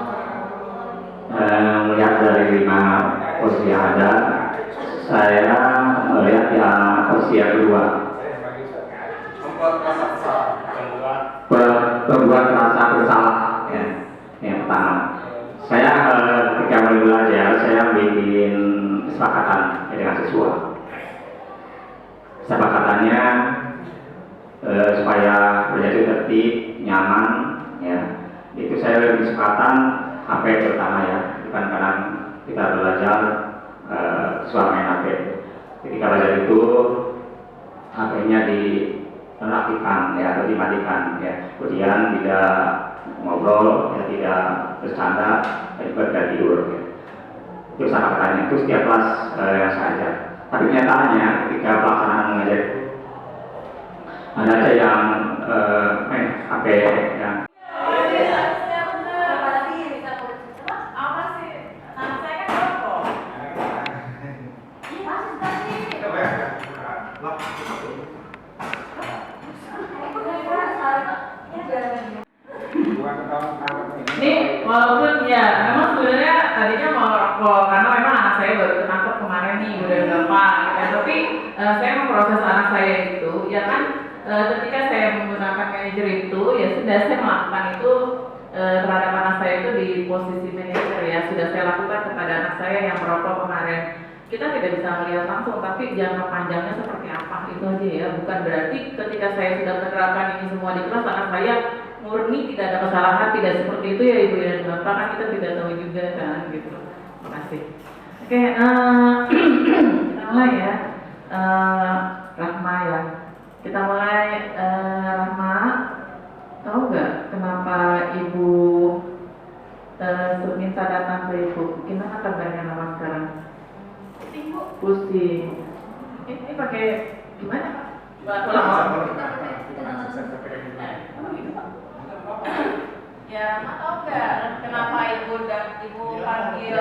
warahmatullahi wabarakatuh. Melihat dari 5 posisi yang ada, saya melihat yang posisi yang kedua, membuat rasa bersalah. Ya. Yang pertama, saya ketika mulai belajar, saya bikin kesepakatan dengan siswa. Kesepakatannya supaya belajar tertib, nyaman, ya. Itu saya lebih kesepakatan HP terutama ya, bukan karena kita belajar siswa main HP. Ketika belajar itu HP-nya dinonaktifkan ya, atau dimatikan ya. Kemudian tidak ngobrol, ya, tidak bercanda, dan juga tidak tidur. Ya. Itu kesepakatannya itu setiap kelas yang saya ajar. Tapi kenyataannya ketika pelaksanaan mengajar ada aja yang main HP yang Ini walaupun ya memang sebenarnya tadinya mau karena memang anak saya baru ketangkep kemarin nih udah gampang gitu ya. Tapi saya memproses anak saya itu ya kan ketika saya menggunakan manajer itu ya sudah saya melakukan itu terhadap anak saya itu di posisi manajer ya, sudah saya lakukan kepada anak saya yang merokok kemarin. Kita tidak bisa melihat langsung, tapi jangka panjangnya seperti apa itu aja ya. Bukan berarti ketika saya sudah menerapkan ini semua di kelas anak saya murni tidak ada kesalahan, tidak seperti itu ya Ibu dan Bapak, kan kita tidak tahu juga kan gitu. Terima kasih. Oke, kita mulai ya. Rahma ya. Kita mulai Rahma. Tahu nggak kenapa Ibu minta datang ke Ibu? Gimana kabarnya Rahma sekarang? Pusing. Ini pakai gimana? Pulang. Ya, Rama tahu nggak kenapa ibu panggil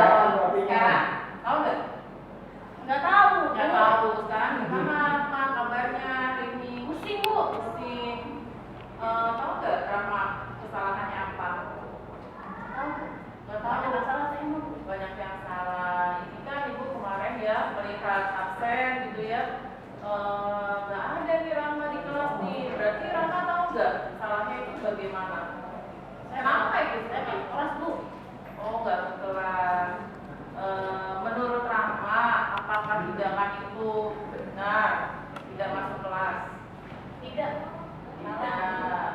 sekarang? Tahu nggak? Nggak tahu. Nggak tahu kan? Gimana Rama kabarnya ini? Pusing Bu. Pusing. Tahu nggak Rama kesalahannya apa? Tahu. Nggak Banyak tahu. masalah saya mau. Banyak yang salah. Ini kan ibu kemarin ya melihat absen gitu ya. Nggak ada nih Rama di kelas nih. Berarti Rama tahu nggak salahnya itu bagaimana? Kenapa itu? Saya nggak kelas Bu. Oh, nggak ke kelas. Menurut Rama, apakah hidangan itu benar tidak masuk kelas? Tidak. Tidak.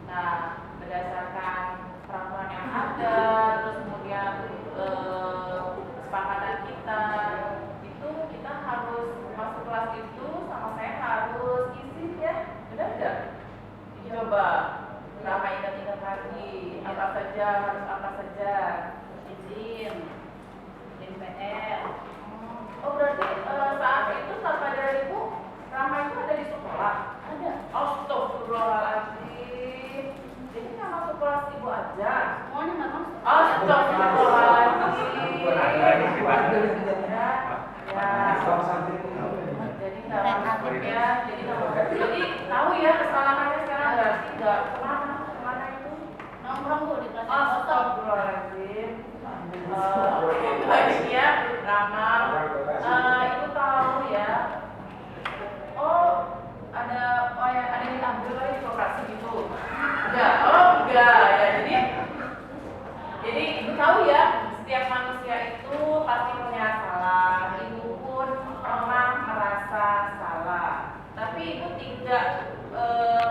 Nah, berdasarkan peraturan yang ada, terus kemudian kesepakatan kita, itu kita harus masuk kelas itu sama saya harus izin ya, benar nggak? Coba Rama ingat-ingat lagi, apa saja harus apa saja. Izin. PR. Oh berarti saat itu saat pelajaran ibu Rama itu ada di sekolah? Ada. Astagfirullahaladzim. Jadi nggak masuk kelas ibu aja? Semuanya nggak masuk. Astagfirullahaladzim. Ya. Jadi nggak masuk ya. Jadi nggak masuk. Jadi tahu ya kesalahannya sekarang berarti nggak kemana itu? Nongkrong Bu di kelas. Astagfirullahaladzim. Baik ya, Rama. Ibu tahu ya. Ada yang diambil oleh di koperasi gitu. Enggak. Enggak ya. Jadi ibu tahu ya, setiap manusia itu pasti punya salah. Ibu pun pernah merasa salah. Tapi ibu tidak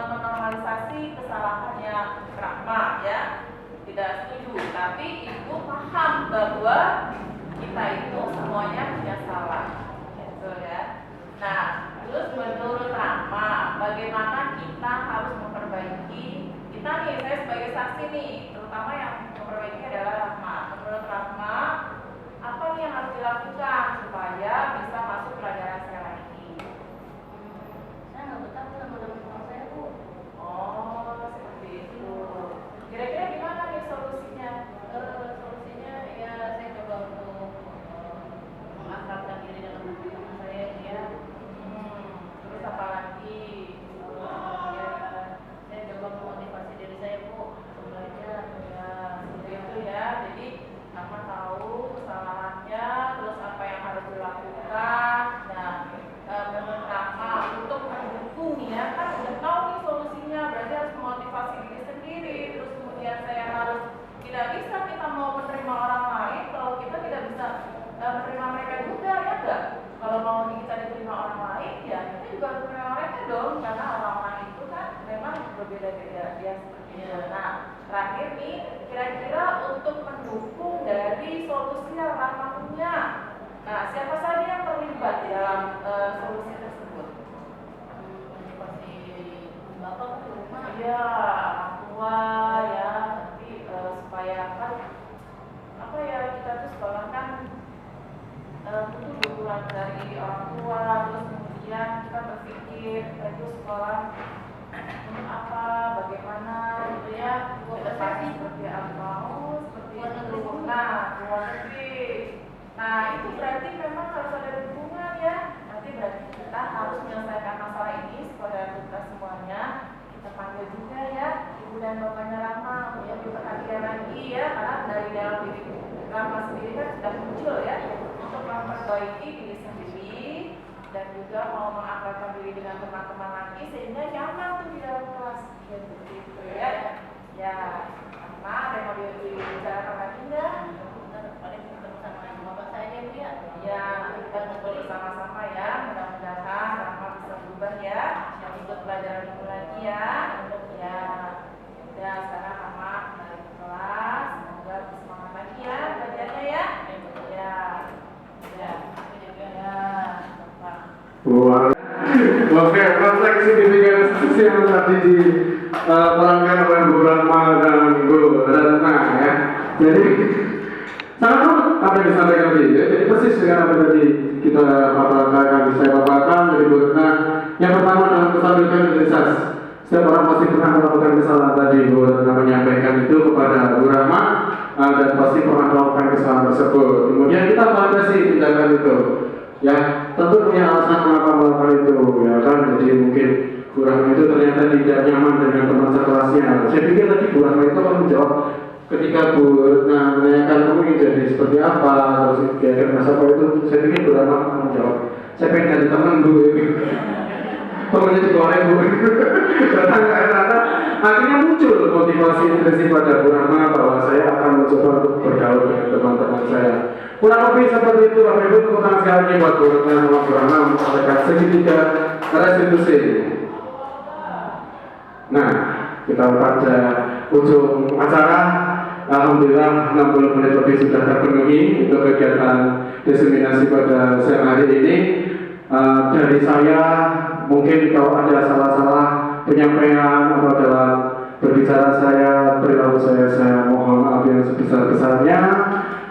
menormalisasi kesalahannya Rama ya. Tidak setuju, tapi ibu paham bahwa kita itu semuanya punya salah, gitu ya. Nah, terus menurut Rama, bagaimana kita harus memperbaiki? Kita nih, saya sebagai saksi nih, terutama yang memperbaiki adalah Rama. Menurut Rama, apa nih yang harus dilakukan supaya bisa masuk pelajaran saya lagi? Saya nggak betah sama teman-teman saya Bu. Oh, seperti itu. Kira-kira gimana nih solusinya? Solusinya ya saya coba untuk mengakrabkan diri dengan teman-teman saya ya. Terus apa lagi? Ya, saya coba memotivasi diri saya Bu untuk belajar. Ya, seperti itu ya. Jadi Rama tahu kesalahannya, terus apa yang harus dilakukan. Nah, menurut Rama untuk mendukung ya, kan udah tahu nih solusinya. Berarti harus memotivasi diri sendiri. Terus kemudian saya harus tidak bisa kita mau menerima orang lain kalau kita tidak bisa menerima mereka juga ya enggak? Kalau mau kita diterima orang lain ya kita juga harus menerima mereka dong, karena orang-orang itu kan memang berbeda-beda ya seperti itu. Nah, terakhir nih, kira-kira untuk mendukung dari solusi yang Rama punya, nah siapa saja yang terlibat dalam solusi tersebut? Motivasi bapak di rumah. Iya, orang tua ya, nanti supaya apa ya, kita tuh sekolah kan butuh dukungan dari orang tua, terus kemudian kita berpikir itu sekolah untuk apa, bagaimana gitu ya, depannya seperti apa, seperti itu. Nah, luar negeri. Nah, itu berarti memang harus ada dukungan ya. Nanti berarti kita harus menyelesaikan masalah ini supaya kita semuanya kita panggil juga ya ibu dan bapaknya Rama untuk diperhatikan lagi ya, karena dari dalam diri Rama sendiri kan sudah muncul ya untuk memperbaiki diri sendiri dan juga mau mengakrabkan diri dengan teman-teman lagi sehingga nyaman tuh di dalam kelas ya, seperti itu ya. Ya, Rama ada yang mau dibicarakan lagi nggak? Paling ketemu sama ibu bapak saya Bu ya. Ya, nanti kita ngobrol bersama-sama ya. Mudah-mudahan Rama bisa berubah ya. Yang ikut pelajaran itu lagi ya. Ya, udah sekarang Rama balik ke kelas. Semoga semangat lagi ya belajarnya ya. Ya, ya, ya. Wah, oke, konteks signifikan yang tadi diterangkan oleh Bu Rama dan Bu Ratna ya. Jadi sangat rumit apa yang disampaikan tadi. Jadi persis dengan apa tadi kita paparkan, saya paparkan. Jadi Bu Ratna, yang pertama dalam kesampaikan identitas. Setiap orang pasti pernah melakukan kesalahan tadi. Bu Ratna menyampaikan itu kepada dan pasti pernah melakukan kesalahan tersebut. Kemudian kita validasi tindakan itu. Ya, tentu punya alasan kenapa melakukan itu, ya kan? Jadi mungkin Bu Rahma itu ternyata tidak nyaman dengan teman sekelasnya. Saya pikir tadi Bu Rahma itu akan menjawab ketika Bu Retna menanyakan kamu ingin jadi seperti apa, terus kira-kira masa apa itu, saya pikir Bu Rahma akan menjawab, saya pengen jadi teman Bu. Temannya digoreng Bu. Ternyata akhirnya muncul motivasi intrinsik pada Bu Rahma bahwa saya akan mencoba untuk bergaul dengan teman-teman saya. Kurang lebih seperti itu, Bapak Ibu, tepuk tangan sekali lagi buat Bu Retna sama Bu Rahma menyampaikan segitiga restitusi. Nah, kita pada ujung acara. Alhamdulillah 60 menit lebih sudah terpenuhi untuk kegiatan diseminasi pada siang hari ini. Dari saya, mungkin kalau ada salah-salah penyampaian atau dalam berbicara saya, perilaku saya mohon maaf yang sebesar-besarnya.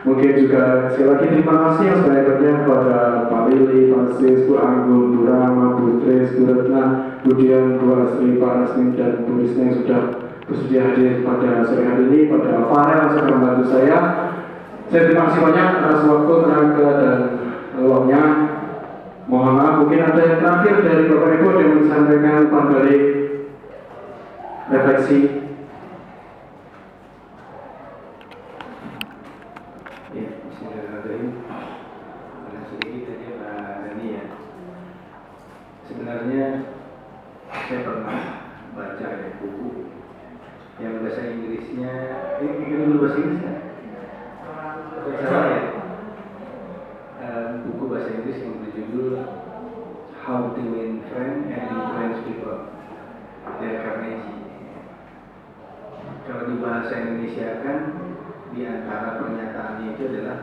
Mungkin juga sekali lagi terima kasih yang sebanyak-banyaknya kepada Pak Lili, Pak Sis, Bu Anggun, Bu Rahma, Bu Tris, Bu Retna, Bu Dian, Bu Asri, Pak Rasmin, dan Bu Risna yang sudah bersedia hadir pada sore hari ini, pada Farel yang sudah membantu saya. Saya terima kasih banyak atas waktu, tenaga, dan luangnya. Mohon maaf, mungkin ada yang terakhir dari Bapak Ibu yang disampaikan kembali refleksi. Ya, bismillahirrahmanirrahim. Karena sedikit aja Pak Dani ya. Sebenarnya saya pernah baca ya buku yang bahasa Inggrisnya, ini dulu bahasa Inggris kan? Salah ya? Buku bahasa Inggris yang berjudul How to Win Friends and Influence People dari Carnegie. Kalau di bahasa Indonesia kan di antara pernyataannya itu adalah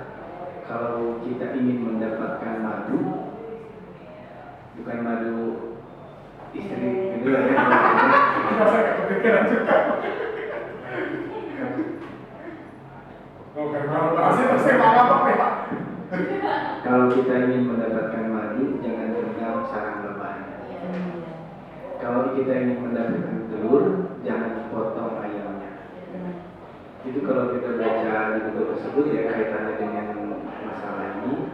kalau kita ingin mendapatkan madu, bukan madu istri kedua ya. Saya kepikiran juga. Oh, karena saya malah Pak. Kalau kita ingin mendapatkan madu, jangan tinggal sarang lebahnya. Kalau kita ingin mendapatkan telur, jangan potong ayamnya. Itu kalau kita baca di buku tersebut ya kaitannya dengan masalah ini,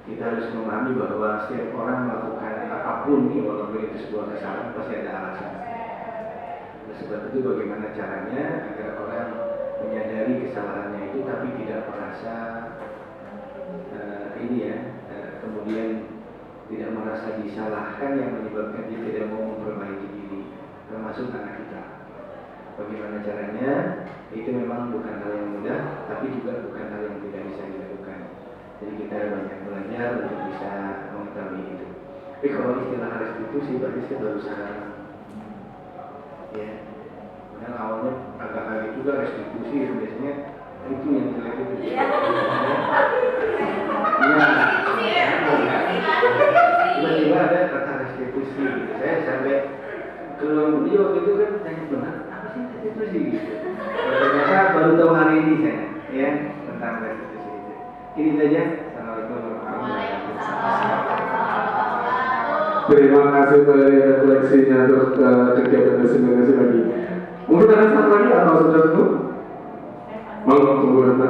kita harus memahami bahwa setiap orang melakukan apapun nih, walaupun itu sebuah kesalahan pasti ada alasan. Oleh sebab itu bagaimana caranya agar orang menyadari kesalahannya itu tapi tidak merasa kemudian tidak merasa disalahkan yang menyebabkan dia tidak mau memperbaiki diri, termasuk anak kita. Bagaimana caranya? Itu memang bukan hal yang mudah, tapi juga bukan hal yang tidak bisa dilakukan. Jadi kita banyak belajar untuk bisa mengetahui itu. Tapi kalau istilah restitusi berarti saya baru sekarang. Ya, kemudian awalnya agak kaget juga restitusi, biasanya itu yang jelek itu. Tiba-tiba ada kata restitusi. Saya sampai ke ruang beliau gitu kan tanya benar apa sih restitusi gitu. Ternyata baru tahu hari ini saya ya tentang restitusi itu. Ini saja. Assalamualaikum warahmatullahi wabarakatuh. Terima kasih dari refleksinya untuk kegiatan diseminasi lagi. Mungkin ada satu lagi atau sudah cukup? Mau tunggu Retna.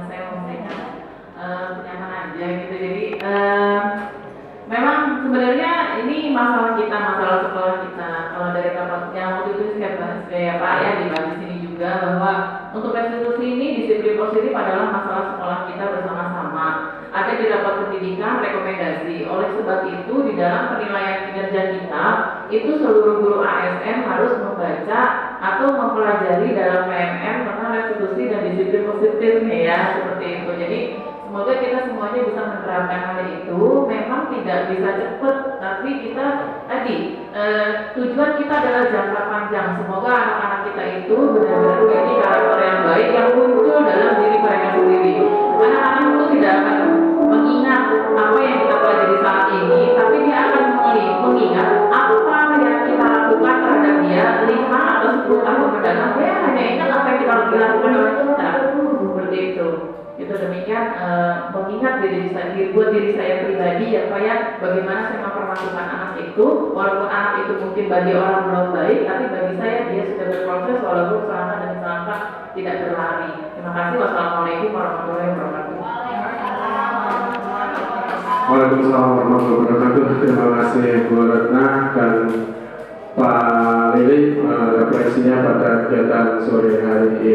Saya mau sampaikan penyampaian aja gitu. Jadi memang sebenarnya ini masalah kita, masalah sekolah kita. Kalau dari kapalnya waktu itu saya bahas kayak Pak ya dibahas di sini juga bahwa untuk restitusi ini disiplin positif adalah masalah sekolah kita bersama-sama. Ada didapat pendidikan rekomendasi. Oleh sebab itu di dalam penilaian kinerja kita itu seluruh guru ASN harus membaca atau mempelajari dalam PMM tentang restitusi dan disiplin positif nih ya seperti itu. Jadi semoga kita semuanya bisa menerapkan hal itu. Memang tidak bisa cepat, tapi kita tadi tujuan kita adalah jangka panjang. Semoga anak-anak kita itu benar-benar memiliki karakter yang baik yang muncul dalam diri mereka sendiri. Anak-anak itu tidak akan mengingat apa yang kita pelajari saat ini, tapi dia akan mengingat apa yang kita lakukan terhadap dia 5 atau 10 tahun mendatang. Dia hanya ingat apa yang kita lakukan oleh kita. Seperti itu. Itu demikian mengingat buat diri saya pribadi ya Pak ya, bagaimana saya memperlakukan anak itu, walaupun anak itu mungkin bagi orang belum baik, tapi bagi saya dia sudah berproses walaupun selama demi selangkah tidak berlari. Terima kasih. Wassalamualaikum warahmatullahi wabarakatuh. Waalaikumsalam warahmatullahi wabarakatuh. Terima kasih Bu Retna dan Pak Lili refleksinya pada kegiatan sore hari ini.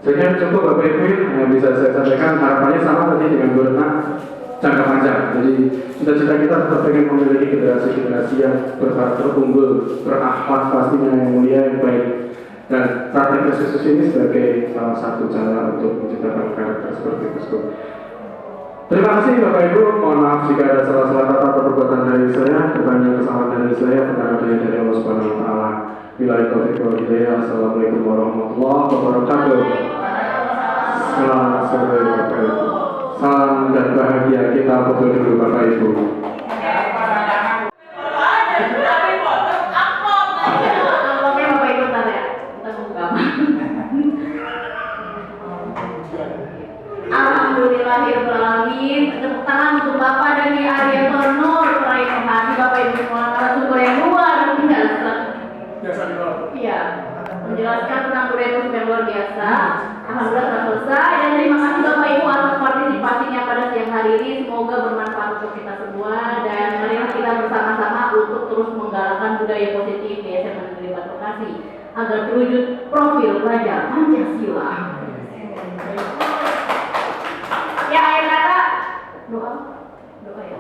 Saya kira cukup Bapak Ibu yang bisa saya sampaikan. Harapannya sama tadi dengan Bu Retna, jangka panjang. Jadi cita-cita kita tetap ingin memiliki generasi-generasi yang berkarakter unggul, berakhlak pastinya yang mulia, yang baik. Dan praktek khusus ini sebagai salah satu cara untuk menciptakan karakter seperti itu. Terima kasih Bapak Ibu, mohon maaf jika ada salah-salah kata atau perbuatan dari saya, pertanyaan kesalahan dari saya, pertanyaan dari Allah Subhanahu Wa Taala. Billahi taufiq wal hidayah. Assalamualaikum warahmatullahi wabarakatuh. Selamat sore Bapak Ibu. Salam dan bahagia kita foto dulu Bapak Ibu. Alhamdulillahirrahmanirrahim. Tepuk tangan untuk Bapak Dhani Ariantono, peraih penghargaan Bapak Ibu semua narasumber yang luar biasa. Iya, menjelaskan tentang budaya musik yang luar biasa. Alhamdulillah telah selesai dan terima kasih Bapak Ibu atas partisipasinya pada siang hari ini. Semoga bermanfaat untuk kita semua dan marilah kita bersama-sama untuk terus menggalakkan budaya positif di SMA Negeri 4 Bekasi agar terwujud profil pelajar Pancasila. Ya, akhir kata doa ya.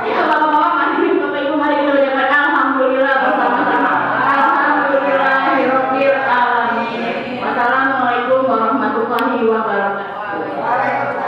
Ya, Bapak-bapak, mari Bapak Ibu mari kita ucapkan alhamdulillah bersama-sama. Alhamdulillahirabbil alamin. Wassalamualaikum warahmatullahi wabarakatuh.